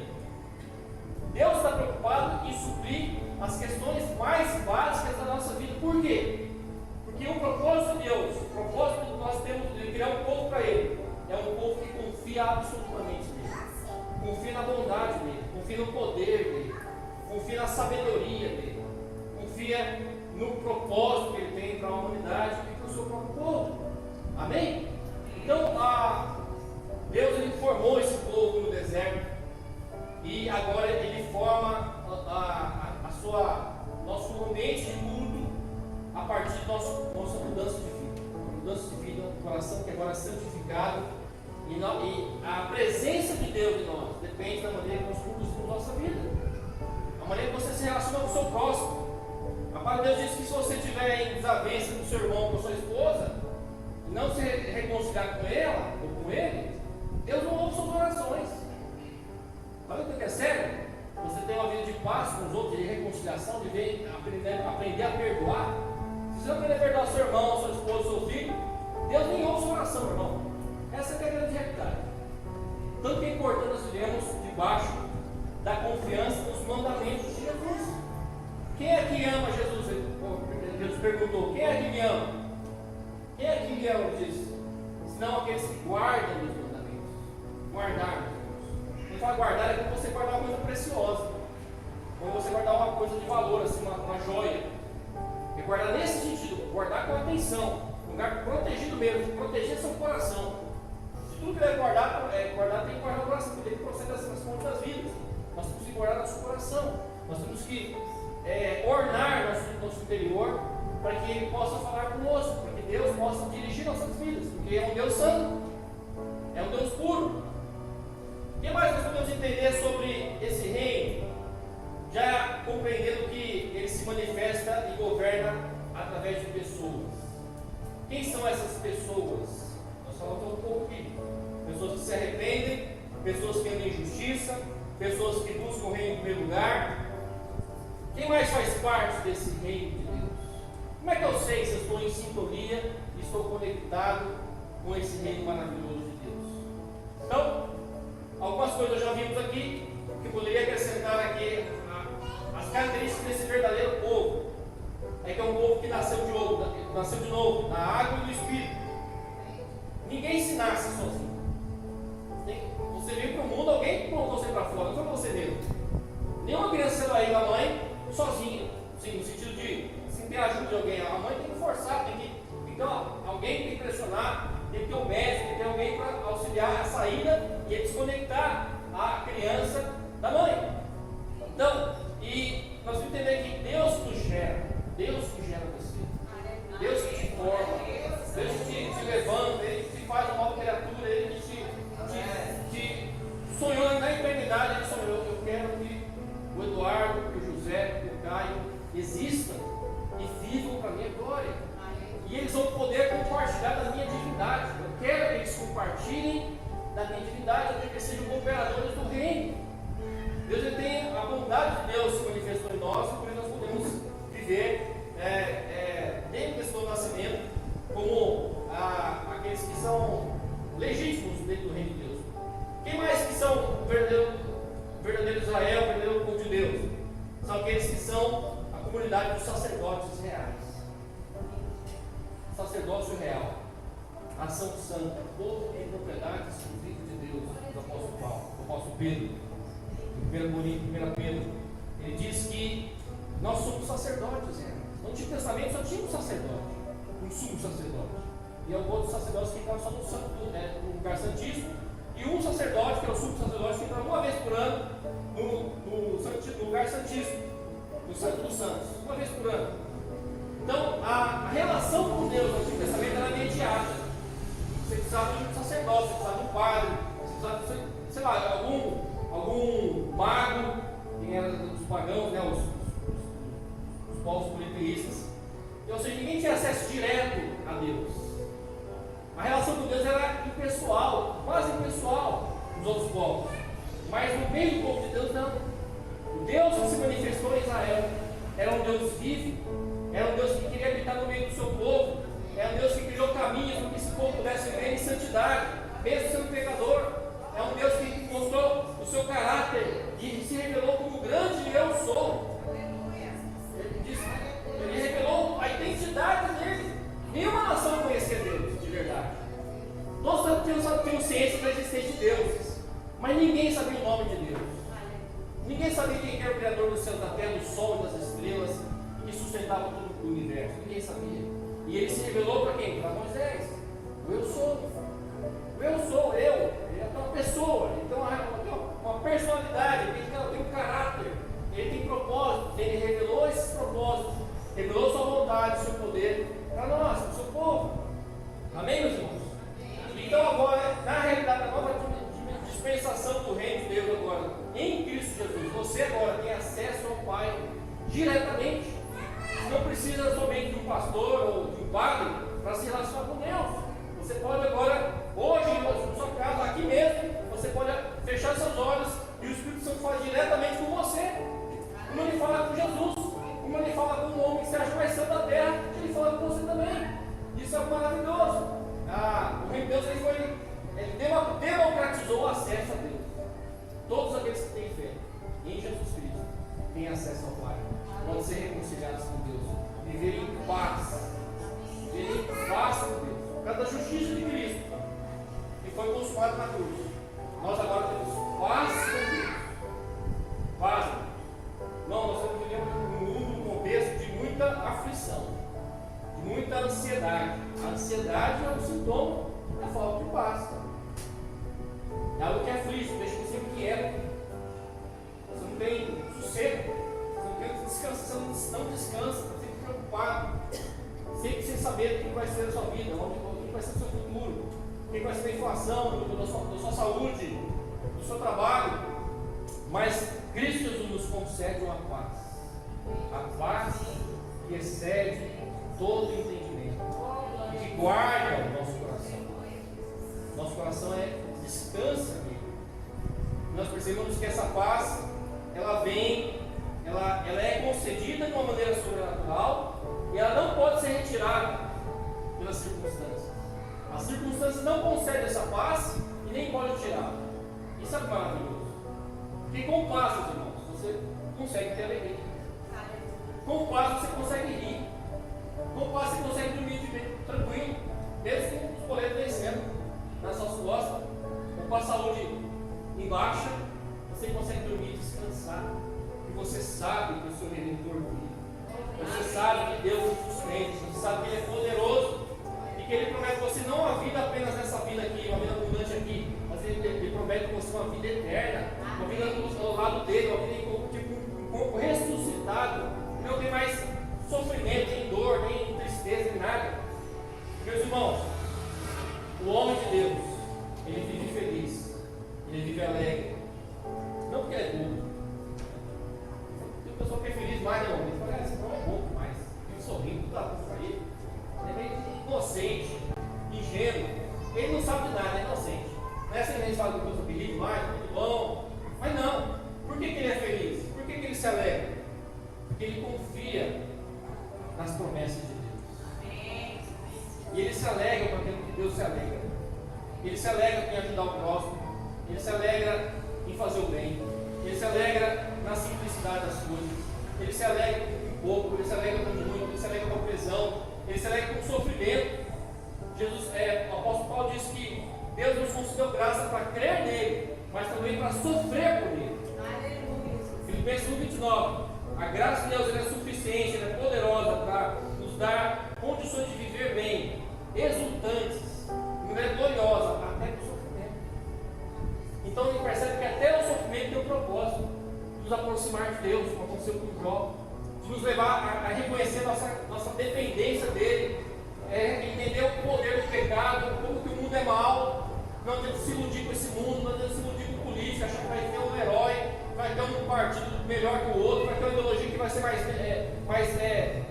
Deus está preocupado em suprir as questões mais básicas da nossa vida. Por quê? Porque o propósito de Deus, o propósito que nós temos de criar um povo para Ele, é um povo que confia absolutamente nele, confia na bondade dele, confia no poder dele, confia na sabedoria dele, confia no propósito que ele tem para a humanidade e para o seu próprio povo. Amém? Então, Deus ele formou esse povo no deserto e agora ele forma nosso ambiente de mundo a partir da nossa mudança de vida. Uma mudança de vida, um coração que agora é santificado. E a presença de Deus em nós depende da maneira que nós conduzimos nossa vida, a maneira que você se relaciona com o seu próximo. A palavra de Deus diz que se você estiver em desavença com o seu irmão, com a sua esposa, e não se reconciliar com ela ou com ele, Deus não ouve suas orações. Sabe o que é sério? Você tem uma vida de paz com os outros, de reconciliação, de aprender a perdoar. Se você não aprender a perdoar seu irmão, sua esposa, seu filho, Deus nem ouve sua oração, irmão. Essa é a grande realidade. Tanto que é importante nós vivemos debaixo da confiança nos mandamentos de Jesus. Quem é que ama Jesus? Jesus perguntou: quem é que me ama? Quem é que me ama? Ele disse: senão aqueles que guardam os mandamentos. Guardar, meus irmãos. Quando fala guardar, é como você guardar uma coisa preciosa, como você guardar uma coisa de valor, assim, uma joia. É guardar nesse sentido, guardar com atenção, um lugar protegido mesmo, proteger seu coração. Tudo que deve guardar, tem que guardar o coração, porque ele procede das fontes das vidas. Nós temos que guardar nosso coração, nós temos que ornar nosso interior, para que Ele possa falar conosco, para que Deus possa dirigir nossas vidas, porque é um Deus santo, é um Deus puro. O que mais nós podemos entender sobre esse reino? Já compreendendo que Ele se manifesta e governa através de pessoas. Quem são essas pessoas? Nós falamos um pouco aqui. Pessoas que se arrependem, pessoas que andam em justiça, pessoas que buscam o reino em primeiro lugar. Quem mais faz parte desse reino de Deus? Como é que eu sei se eu estou em sintonia e estou conectado com esse reino maravilhoso de Deus? Então, algumas coisas já vimos aqui, que poderia acrescentar aqui as características desse verdadeiro povo. É que é um povo que nasceu de novo, na água e no Espírito. Ninguém se nasce sozinho. Você veio para o mundo, alguém colocou você para fora, não foi você mesmo. Nenhuma criança saiu da mãe sozinha, assim, no sentido de se ter ajuda de alguém. A mãe tem que forçar, então alguém tem que pressionar, tem que ter um médico, tem que ter alguém para auxiliar a saída e a desconectar a criança da mãe. Então, e nós temos que entender que Deus nos gera. Deus que gera você, Deus que te forma, Deus que te levanta, Ele que te faz uma nova criatura, Ele que te sonhou na eternidade. Ele sonhou: eu quero que o Eduardo, que o José, que o Caio existam e vivam para a minha glória. E eles vão poder compartilhar da minha divindade. Eu quero que eles compartilhem da minha divindade, eu quero que eles sejam cooperadores do reino. Deus, ele tem a bondade de Deus se manifestou em nós, por isso nós podemos viver dentro desse novo nascimento como aqueles que são legítimos dentro do reino de Deus. Quem mais que são verdadeiro Israel, verdadeiro povo de Deus? São aqueles que são a comunidade dos sacerdotes reais. Sacerdócio real, nação santa, povo em propriedade exclusiva de Deus, do apóstolo Paulo, do apóstolo Pedro, 1 Pedro, ele diz que nós somos sacerdotes. No Antigo Testamento só tinha um sacerdote, um sumo sacerdote, e outros sacerdotes que ficavam só no lugar santíssimo, e um sacerdote, que era o sumo sacerdote, que entrava uma vez por ano no lugar santíssimo, no Santo dos Santos, uma vez por ano. Então, a relação com Deus no Antigo Testamento era imediata. Você precisava de um sacerdote, você precisava de um padre, você precisava de, sei lá, algum mago, quem era dos pagãos, né, os povos politeístas. Ou seja, ninguém tinha acesso direto a Deus. A relação com Deus era impessoal, quase impessoal nos outros povos. Mas no meio do povo de Deus, não. O Deus que se manifestou em Israel era um Deus vivo. Era um Deus que queria habitar no meio do seu povo. Era um Deus que criou caminhos para que esse povo pudesse viver em santidade, mesmo sendo pecador. É um Deus que mostrou o seu caráter e se revelou como grande eu sou. Ele revelou a identidade dele. Nenhuma nação conhecia Deus de verdade. Todos tinham ciência da existência de deuses, mas ninguém sabia o nome de Deus. Ninguém sabia quem era o Criador do céu, da terra, do sol e das estrelas, que sustentava todo o universo. Ninguém sabia. E ele se revelou para quem? Para Moisés. O eu sou. O eu sou, eu. Ele é uma pessoa, ele tem uma personalidade, ele tem um caráter, ele tem propósito. Ele revelou esses propósitos, revelou sua vontade, seu poder para nós, para o seu povo. Amém, meus irmãos? Então agora, na realidade, a nova dispensação do reino de Deus agora, em Cristo Jesus, você agora tem acesso ao Pai diretamente. Não precisa somente de um pastor ou de um padre para se relacionar com Deus. Você pode agora, hoje, na sua casa, aqui mesmo, você pode fechar seus olhos e o Espírito Santo fala diretamente com você. Como ele fala com Jesus, como ele fala com um homem que se acha mais santo da terra, ele fala com você também. Isso é maravilhoso. O reino de Deus ele democratizou o acesso a Deus. Todos aqueles que têm fé em Jesus Cristo têm acesso ao Pai. Podem ser reconciliados com Deus, viver em paz, viver em paz com Deus, por causa da justiça de Cristo, que foi consumado na cruz. Nós agora temos paz com Deus. Paz. Não, nós estamos vivendo num contexto de muita aflição, de muita ansiedade. A ansiedade é um sintoma da falta de paz. É algo que aflige, deixa você inquieto. Você não tem sossego. Você não descansa, sempre preocupado, sempre sem saber o que vai ser a sua vida, o que vai ser o seu futuro, o que vai ser a inflação, da sua saúde, do seu trabalho. Mas Cristo Jesus nos concede uma paz, a paz que excede todo entendimento, e que guarda o nosso coração. Nosso coração descansa nele. Nós percebemos que essa paz, ela é concedida de uma maneira sobrenatural e ela não pode ser retirada pelas circunstâncias. As circunstâncias não concedem essa paz e nem podem tirá-la. Isso é maravilhoso. Porque com paz, meus irmãos, você consegue ter alegria. Com paz você consegue rir. Com paz você consegue dormir tranquilo, mesmo com os boletos vencendo nas suas costas, com a saúde em baixa, você consegue dormir e descansar. Você sabe que o seu Redentor vive. Você sabe que Deus te sustenta. Você sabe que Ele é poderoso. E que Ele promete você não uma vida apenas nessa vida aqui, uma vida abundante aqui, mas Ele promete você uma vida eterna, uma vida ao lado dele, uma vida em corpo ressuscitado. Não tem mais sofrimento, nem dor, nem tristeza, nem nada. Meus irmãos, o homem de Deus, ele vive feliz, ele vive alegre, não porque ele é burro. Tem pessoa que é feliz mais, né, homem? Ele fala, esse não é burro, mas vive sorrindo, tudo por aí. Ele é meio inocente, ingênuo, ele não sabe de nada, é inocente. Não é assim que a gente fala que eu sou feliz demais, muito bom. Mas não. Por que ele é feliz? Por que ele se alegra? Porque ele confia nas promessas de Deus. E ele se alegra com aquilo que Deus se alegra. Ele se alegra em ajudar o próximo. Ele se alegra em fazer o bem. Ele se alegra na simplicidade das coisas. Ele se alegra com pouco. Ele se alegra com muito. Ele se alegra com a prisão. Ele se alegra com o sofrimento. O apóstolo Paulo diz que Deus nos concedeu graça para crer nele, mas também para sofrer por ele. Filipenses 1:29. A graça de Deus é suficiente, ela é poderosa para nos dar condições de viver bem, exultantes, mulher gloriosa, até no sofrimento. Então ele percebe que até o sofrimento tem um propósito de nos aproximar de Deus, como aconteceu com Jó, de nos levar a reconhecer nossa dependência dele, entender o poder do pecado, como que o mundo é mau. Não adianta se iludir com esse mundo, não adianta se iludir com política, achar que vai ter um herói, vai ter um partido melhor que o outro, vai ter uma ideologia que vai ser mais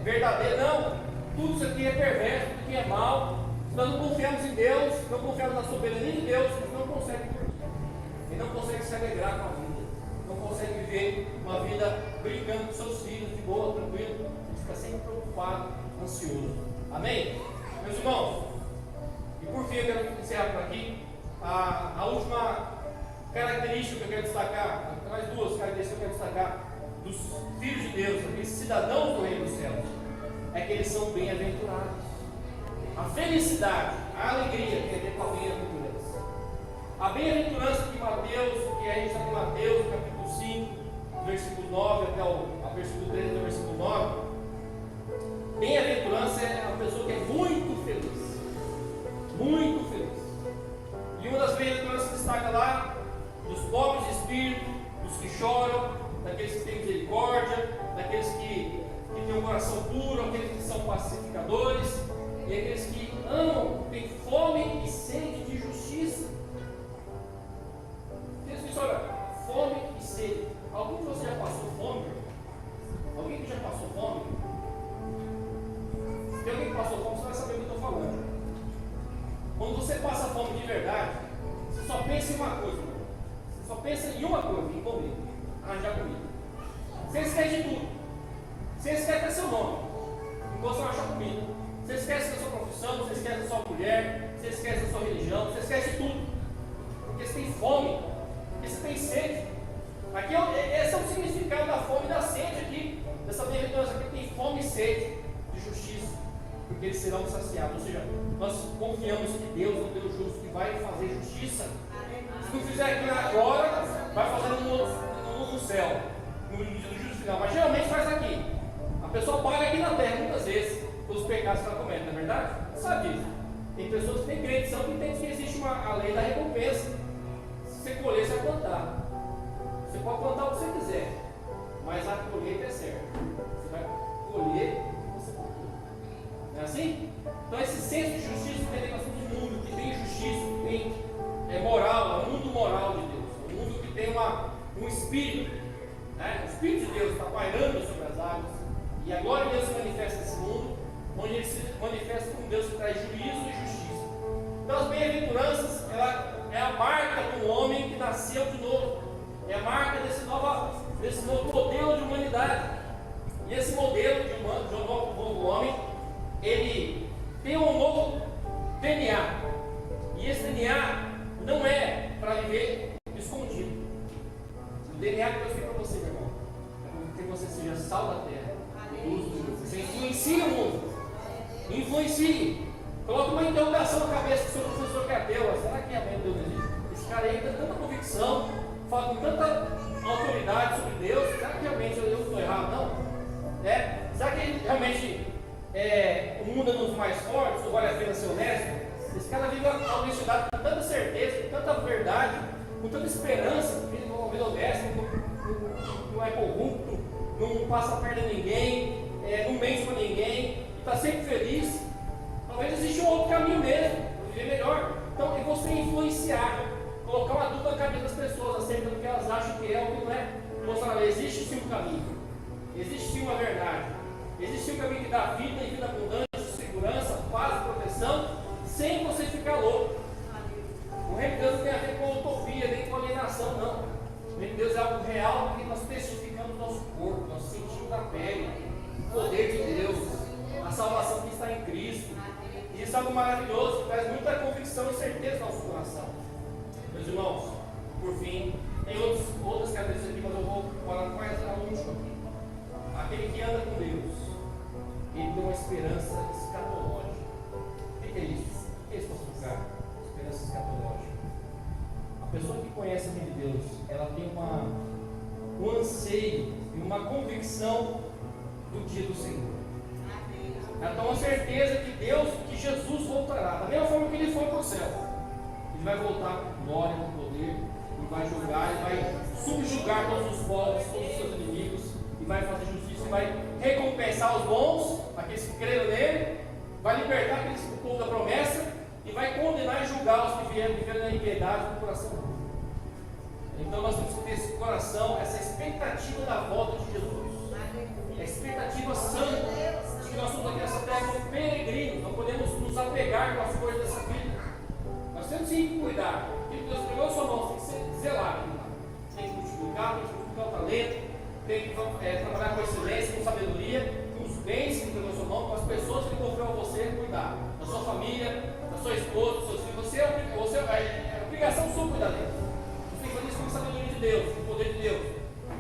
verdadeira. Não, tudo isso aqui é perverso, tudo aqui é mal. Nós não confiamos em Deus, não confiamos na soberania de Deus, não consegue curtir. Ele não consegue se alegrar com a vida, não consegue viver uma vida brincando com seus filhos, de boa, tranquilo. Ele fica sempre preocupado, ansioso. Amém? Meus irmãos, e por fim eu quero encerrar por aqui. A última característica que eu quero destacar, mais duas características que eu quero destacar dos filhos de Deus, aqueles cidadãos do reino dos céus, é que eles são bem-aventurados. A felicidade, a alegria tem a ver com a bem-aventurança. A bem-aventurança que Mateus, que a gente está em Mateus, capítulo 5, versículo 9 até o versículo 13 até o versículo 9. Bem-aventurança é uma pessoa que é muito feliz. Muito feliz. E uma das bem-aventuranças destaca lá dos pobres de espírito, dos que choram, daqueles que têm misericórdia, daqueles que têm um coração puro, aqueles que são pacificadores, e aqueles que amam, têm fome e sede de justiça. Aqueles que olha, fome e sede. Algum de vocês já passou fome? Alguém que já passou fome? Se tem alguém que passou fome, você vai saber o que eu estou falando. Quando você passa fome de verdade, você só pensa em uma coisa, você só pensa em uma coisa, em comer, arranjar comida. Você esquece de tudo. Você esquece do seu nome, enquanto você não achar comida. Você esquece da sua profissão, você esquece da sua mulher, você esquece da sua religião, você esquece de tudo. Porque você tem fome, porque você tem sede. Aqui esse é o significado da fome e da sede aqui, dessa bem-aventurança aqui, tem fome e sede de justiça, porque eles serão saciados. Ou seja, nós confiamos que Deus é um Deus justo que vai fazer justiça. Se não fizer aqui agora, vai fazer no céu, no juízo final. Mas geralmente faz aqui. A pessoa paga aqui na terra muitas vezes pelos pecados que ela comete, não é verdade? Você sabe disso. Tem pessoas que têm credição que entendem que existe a lei da recompensa. Se você colher, você vai plantar. Você pode plantar o que você quiser, mas a colheita é certa. Você vai colher o que você plantou. Não é assim? Então esse senso de justiça tem a ver com o mundo que tem justiça, que tem moral, é um mundo moral de Deus, é um mundo que tem um espírito, né? O Espírito de Deus está pairando sobre as águas, e a glória de Deus se manifesta nesse mundo, onde ele se manifesta como Deus que traz juízo e justiça. Então as bem-aventuranças, ela é a marca do homem que nasceu de novo, é a marca desse novo modelo de humanidade. E esse modelo de um novo homem, ele tem um novo DNA. E esse DNA não é para viver escondido. O DNA que Deus tem para você, meu irmão, é para que você seja sal da terra, luz do mundo. Você influencia o mundo. Influencie. Coloque uma interrogação na cabeça do seu professor que é ateu. Será que é mesmo Deus existe? Esse cara aí tem tanta convicção, fala com tanta autoridade sobre Deus. Será que realmente eu estou errado? Não. Será que realmente o mundo é dos mais fortes? Ou vale a pena ser honesto? Esse cara vive a honestidade com tanta certeza, com tanta verdade, com tanta esperança, vive uma vida honesta, não é corrupto, não passa a perna de ninguém, não mente para ninguém, e está sempre feliz. Talvez exista um outro caminho mesmo, para viver melhor. Então, é você influenciar, colocar uma dúvida na cabeça das pessoas acerca do que elas acham que é ou que não é. Mostrar, existe sim um caminho, existe sim uma verdade, existe sim um caminho que dá vida e vida abundante, segurança, paz, proteção, sem você ficar louco. O reino de Deus não tem a ver com utopia, nem com alienação, não. O reino de Deus é algo real que nós testificamos no nosso corpo, nós sentimos na pele, o poder de Deus, a salvação que está em Cristo. E isso é algo maravilhoso, que traz muita convicção e certeza no nosso coração. Meus irmãos, por fim, tem outras características aqui, mas eu vou falar mais a última aqui. Aquele que anda com Deus, ele tem uma esperança escatológica. O que é isso? O que é isso para explicar? Esperança escatológica. A pessoa que conhece a lei de Deus, ela tem um anseio e uma convicção do dia do Senhor. Ela tem uma certeza que Deus, que Jesus voltará, da mesma forma que ele foi para o céu. Ele vai voltar com glória, com poder, e vai julgar, ele vai subjugar todos os povos, todos os seus inimigos, e vai fazer justiça, e vai recompensar os bons, aqueles que creram nele, vai libertar aqueles do povo da promessa, e vai condenar e julgar os que vieram viver na impiedade do coração. Então nós temos que ter esse coração, essa expectativa da volta de Jesus. A expectativa santa de que nós somos aqui nessa terra como peregrinos, não podemos nos apegar com as coisas dessa vida. Nós temos sim que cuidar. Porque Deus pegou a sua mão, tem que ser zelado. Tem que multiplicar, tem que multiplicar o talento, tem que trabalhar com excelência, com sabedoria, com os bens que Ele pegou a sua mão, com as pessoas que Ele confiou a você, cuidar. Da sua família, da sua esposa, dos seus filhos. É obrigação sua cuidar deles. Você tem que fazer isso com a sabedoria de Deus, com o poder de Deus.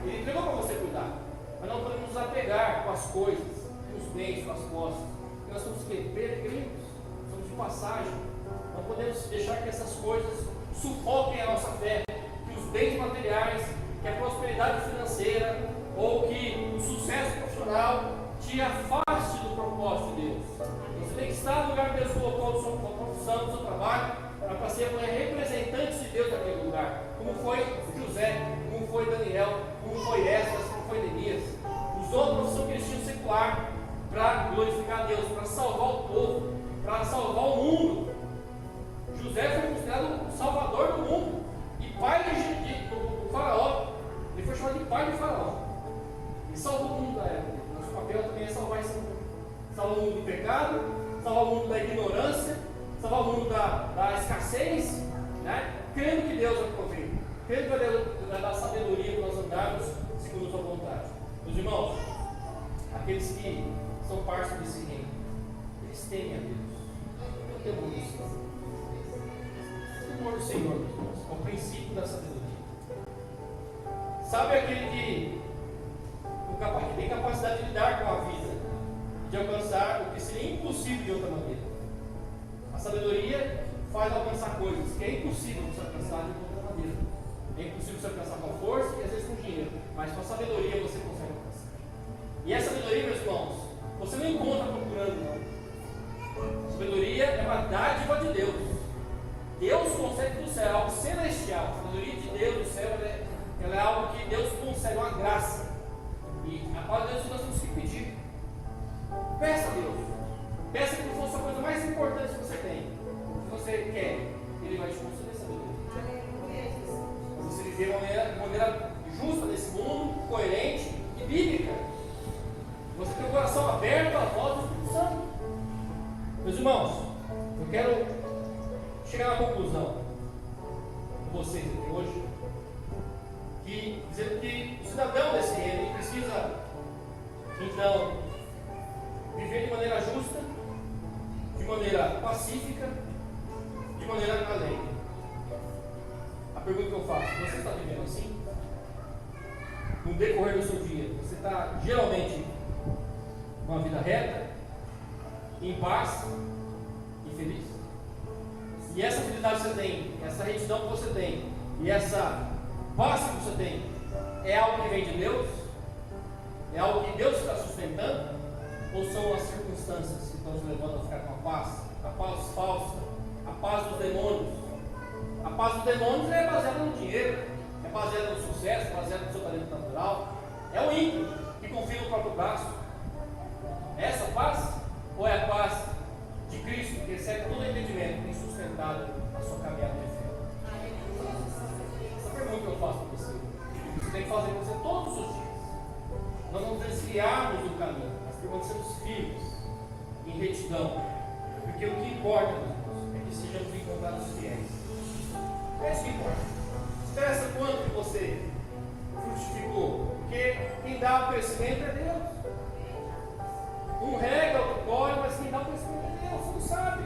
Ele entregou para você cuidar. Mas não podemos nos apegar com as coisas, com os bens, com as posses. Porque nós somos peregrinos, somos de passagem. Não podemos deixar que essas coisas sufoquem a nossa fé, que os bens materiais, que a prosperidade financeira ou que o sucesso profissional te afaste do propósito de Deus. Você tem que estar no lugar que Deus colocou na sua profissão, no seu trabalho, para ser representante de Deus naquele lugar. Como foi José, como foi Daniel, como foi Esdras, como foi Neemias. Usou a profissão que eles tinham secular para glorificar a Deus, para salvar o povo, para salvar o mundo. José foi considerado o salvador do mundo e pai do faraó. Ele foi chamado de pai do faraó. Ele salvou o mundo da época. Nosso papel também é salvar esse mundo. Salvar o mundo do pecado, salvar o mundo da ignorância, salvar o mundo da escassez, né? Crendo que Deus vai prover, crendo que Deus vai dar sabedoria para nós andarmos segundo a sua vontade. Meus irmãos, aqueles que são parte desse reino, eles temem a Deus. Eu tenho muito isso. O temor do Senhor, meus irmãos, é o princípio da sabedoria. Sabe aquele que tem capacidade de lidar com a vida, de alcançar o que seria impossível de outra maneira. A sabedoria faz alcançar coisas que é impossível de se alcançar de outra maneira. É impossível se alcançar com força e às vezes com dinheiro, mas com a sabedoria você consegue alcançar. E essa sabedoria, meus irmãos, você não encontra procurando, não. Sabedoria é uma dádiva de Deus. Deus concede do céu, é algo celestial. A sabedoria de Deus do céu ela é algo que Deus concede, uma graça. E a palavra de Deus nós temos que pedir. Peça a Deus. Peça que fosse a coisa mais importante que você tem. O que você quer, Ele vai te conceder sabedoria. Você viver de maneira justa nesse mundo, coerente e bíblica. Você tem o coração aberto à voz do Espírito Santo. Meus irmãos, eu quero chegar na conclusão com vocês aqui hoje, dizendo que o cidadão desse reino ele precisa, então, viver de maneira justa, de maneira pacífica, de maneira alegre. A pergunta que eu faço: você está vivendo assim? No decorrer do seu dia, você está geralmente uma vida reta, em paz e feliz? E essa fidelidade que você tem, essa retidão que você tem, e essa paz que você tem, é algo que vem de Deus? É algo que Deus está sustentando? Ou são as circunstâncias que estão nos levando a ficar com a paz falsa, a paz dos demônios? A paz dos demônios é baseada no dinheiro, é baseada no sucesso, é baseada no seu talento natural. É o ímpio que confia no próprio braço. É essa paz? Ou é a paz de Cristo, que recebe todo o entendimento, tem sustentado a sua caminhada de fé? Essa pergunta que eu faço para você. Você tem que fazer com você todos os dias. Nós não desviarmos do caminho, nós permanecemos firmes em retidão. Porque o que importa, meus irmãos, é que sejamos encontrados fiéis. É isso que importa. Interessa quanto que você frutificou. Porque quem dá o crescimento é Deus. Um rega, outro colhe, mas quem dá o crescimento é Deus, você não sabe.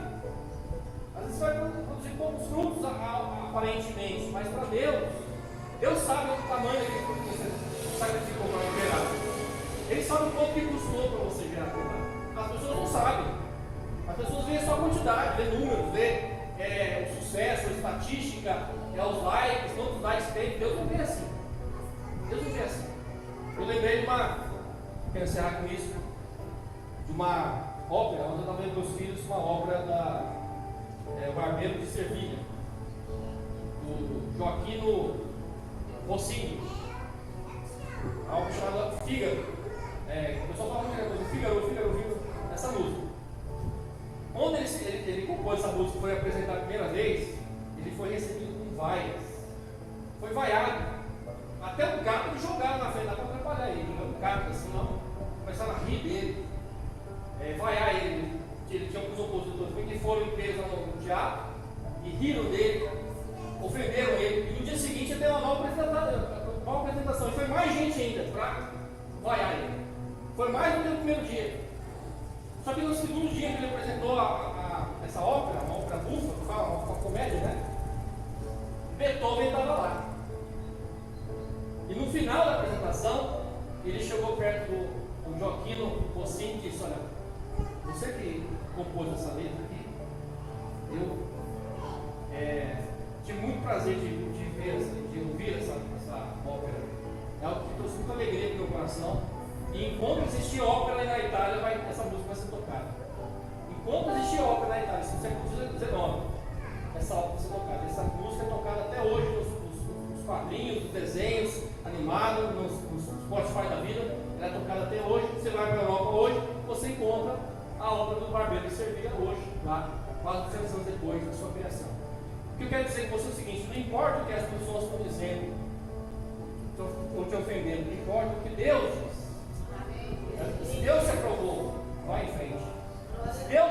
Às vezes vai produzir poucos frutos aparentemente, mas para Deus sabe o tamanho daquele fruto que você sacrificou para gerar. Ele sabe o quanto que custou para você gerar aquilo. As pessoas não sabem. As pessoas veem só a quantidade, vê números, vê o sucesso, a estatística, os likes, quantos likes tem. Deus não vê assim. Deus não vê assim. Eu lembrei de quero encerrar com isso, de uma ópera, onde eu estava vendo meus filhos, uma ópera o Barbeiro de Sevilha, do Joaquino Rossini. A ópera chamada Fígaro. O pessoal fala muita coisa, Fígaro, essa música. Quando ele compôs essa música, foi apresentada a primeira vez, ele foi recebido com vaias. Foi vaiado. Até o gato jogaram na frente, dá para atrapalhar ele. O gato, assim, não. Começaram a rir dele, vaiar ele. Ele tinha alguns opositores que foram presos no teatro e riram dele, ofenderam ele. E no dia seguinte ele deu uma nova apresentação. E foi mais gente ainda para vaiar ele. Foi mais do que no primeiro dia. Só que no segundo dia que ele apresentou essa ópera, uma ópera bufa, uma comédia, né? Beethoven estava lá. E no final da apresentação, ele chegou perto do Joaquino Rossini e disse: olha, você que compôs essa letra aqui, eu tive muito prazer de ouvir essa ópera. É algo que trouxe muita alegria para o meu coração. E enquanto existir ópera na Itália, essa música vai ser tocada. Enquanto existir ópera na Itália, isso é no século XIX, essa ópera vai ser tocada. Essa música é tocada até hoje nos quadrinhos, nos desenhos animados, nos Spotify da vida. Ela é tocada até hoje. Você vai para a Europa hoje, você encontra a ópera do Barbeiro de Sevilha hoje, lá, quase 200 anos depois da sua criação. O que eu quero dizer com você é o seguinte: não importa o que as pessoas estão dizendo ou te ofendendo, não importa o que Deus diz. Se Deus se aprovou, vai em frente. Se Deus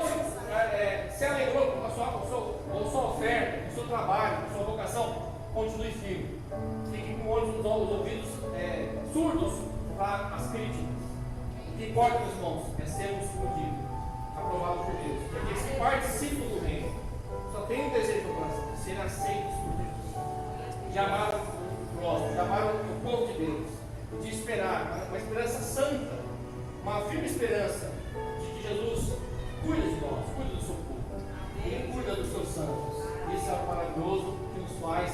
se alegrou com a sua oferta, com o seu trabalho, com a sua vocação, continue firme. Fique com os ouvidos surdos para as críticas. O que importa, meus irmãos, é sermos escolhidos, aprovados por Deus. Porque se participa do reino, só tem um desejo no coração: de ser aceitos por Deus, de amar o próximo, de amar o povo de Deus, de esperar, uma esperança santa. Uma firme esperança de que Jesus cuida de nós, cuida do seu povo, Ele cuida dos seus santos. Isso é maravilhoso que nos faz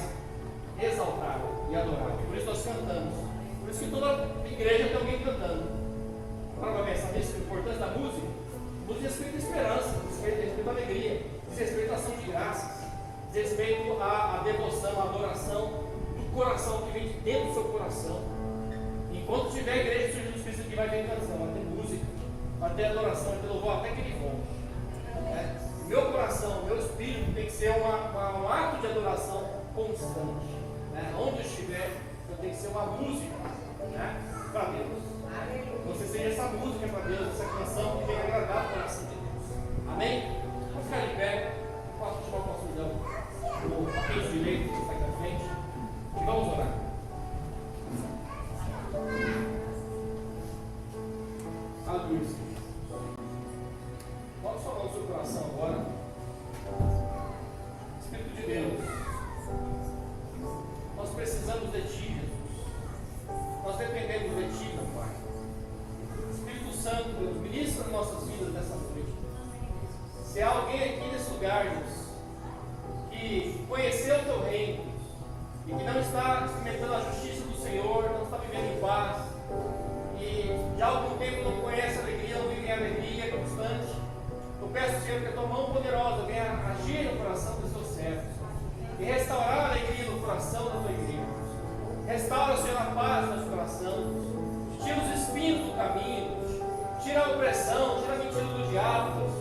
exaltar e adorar. Por isso nós cantamos. Por isso que toda igreja tem alguém cantando. Provavelmente, sabe a importância da música? Música diz respeito à esperança, diz respeito à alegria, diz respeito à ação de graças, diz respeito à devoção, à adoração do coração que vem de dentro do seu coração. Enquanto tiver a igreja de Jesus Cristo aqui, vai ter canção, vai ter música, vai ter adoração, vai ter louvor, até que ele volte. Meu coração, meu espírito tem que ser um ato de adoração constante. Onde eu estiver, eu tenho que ser uma música para Deus. Você seja essa música para Deus, essa canção que vem agradar o coração de Deus. Amém? Vamos ficar de pé, posso chamar o pastor o papel direito que está aqui na frente, e vamos orar. Aleluia. Pode falar no seu coração agora. Espírito de Deus, nós precisamos de Ti, Jesus. Nós dependemos de Ti, meu Pai. Espírito Santo, Deus, ministra nas nossas vidas nessa noite. Se há alguém aqui nesse lugar, Deus, que conheceu o Teu reino e que não está experimentando a justiça do Senhor, não está vivendo em paz, e já há algum tempo não conhece a alegria, não vive em alegria constante, eu peço, Senhor, que a Tua mão poderosa venha agir no coração dos Teus servos e restaurar a alegria no coração da Tua igreja. Restaura, Senhor, a paz no nosso coração. Tira os espinhos do caminho, Tira a opressão, tira a mentira do diabo, Deus.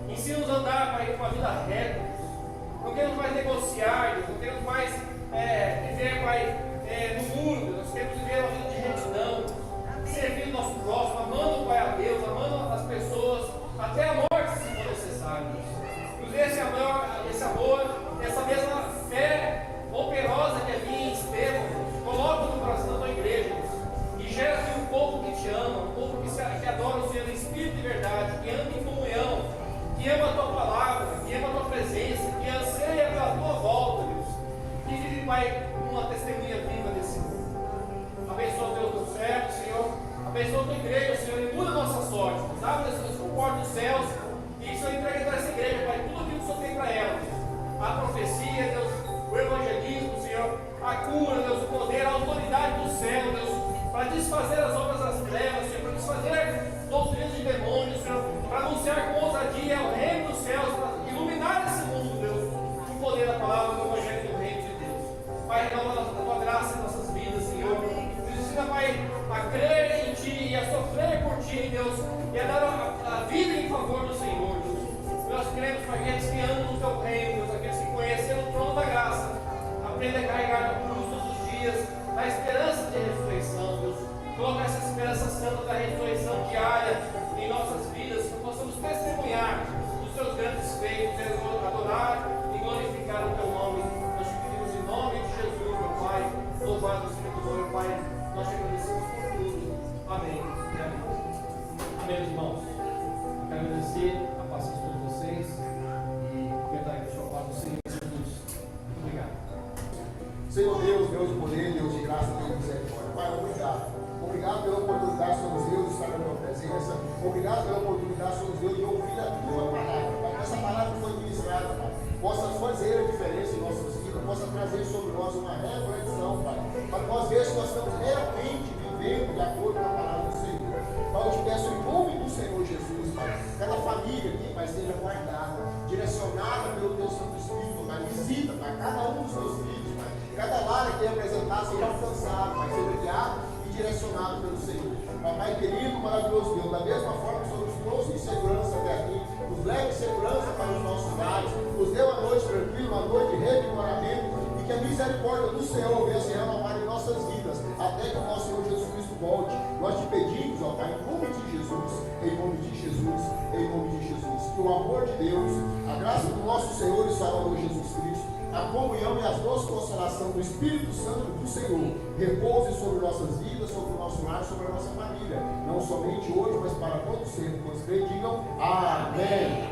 Ensina-nos a andar, Pai, com a vida reta, Deus. Não queremos mais negociar, Deus. Não queremos mais viver, Pai, no muro, Deus. Nós queremos viver uma vida de retidão, servindo o nosso próximo, amando, Pai, a Deus, amando as pessoas, até a morte, se for necessário, Deus. Nos dê esse amor, essa mesma fé operosa que havia em Estevão, Deus. Coloca no coração da tua igreja, Deus. E gera aqui um povo que te ama, um povo que adora o Senhor em espírito e verdade, que anda em comunhão, que ama a tua palavra, que ama a tua presença, que anseia pela tua volta, Deus. Que vive, Pai, uma testemunha viva desse mundo. Abençoa o teu servo, Senhor. Abençoa a tua igreja, Senhor, e muda a nossa sorte. Deus. Abre as portas dos céus e que o Senhor entregue para essa igreja, Pai, tudo aquilo que o Senhor tem para ela, Deus. A profecia, Deus, o evangelismo, Senhor, a cura, Deus, o poder, a autoridade do céu, Deus, para desfazer as obras das trevas, Senhor, para desfazer doutrinas de demônios, Senhor, para anunciar com ousadia o reino dos céus, para iluminar esse mundo, Deus, com o poder da palavra do evangelho do reino de Deus. Pai, renova a tua graça em nossas vidas, Senhor. Nos ensina, Pai, a crer em Ti e a sofrer por Ti, Deus, e a dar a vida em favor do Senhor, Deus. Nós queremos, Pai, aqueles que andam no Teu reino, Deus, aqueles que conheceram o trono da graça, aprenda a carregar a cruz todos os dias, na esperança de ressurreição, Deus. Coloca essa esperança santa da ressurreição diária em nossas vidas, que possamos testemunhar dos Teus grandes feitos, adorar e glorificar o Teu nome. Nós te pedimos em nome de Jesus, meu Pai. Louvado seja o Senhor, Pai. Nós te agradecemos por tudo. Amém. Amém. Amém, irmãos. Eu quero agradecer a paciência de todos vocês e verdade que o Senhor fala do Senhor Jesus. Muito obrigado. Senhor Deus, Deus de poder, Deus de graça, Deus de misericórdia. Pai, obrigado. Obrigado pela oportunidade, somos Deus, de estar na tua presença. Obrigado pela oportunidade, somos Deus, de ouvir a tua palavra. Pai, que essa palavra foi ministrada, Pai, possa fazer a diferença em nossas vidas, possa trazer sobre nós uma reflexão, Pai, para nós vermos que nós estamos realmente vivendo de acordo com a palavra do Senhor. Pai, eu te peço em nome do Senhor Jesus, Pai, cada família aqui, Pai, seja guardada, direcionada pelo teu Santo Espírito, Pai, visita, Pai, cada um dos teus filhos, Pai, cada lar aqui apresentado seja alcançado, Pai, seja guiado e direcionado pelo Senhor. Papai querido, maravilhoso Deus, da mesma forma que o Senhor nos trouxe em segurança até aqui, nos leve segurança para os nossos lares, nos deu uma noite tranquila, uma noite de revigoramento, e que a misericórdia do Senhor venha se renovar em nossas vidas, até que o nosso Senhor Jesus Cristo volte. Nós te pedimos, ó Pai, em nome de Jesus, em nome de Jesus, em nome de Jesus, que o amor de Deus, a graça do nosso Senhor e Salvador Jesus Cristo, a comunhão e as doces consolação do Espírito Santo do Senhor repouse sobre nossas vidas, sobre o nosso lar, sobre a nossa família, não somente hoje, mas para todo sempre. Quando vocês digam amém.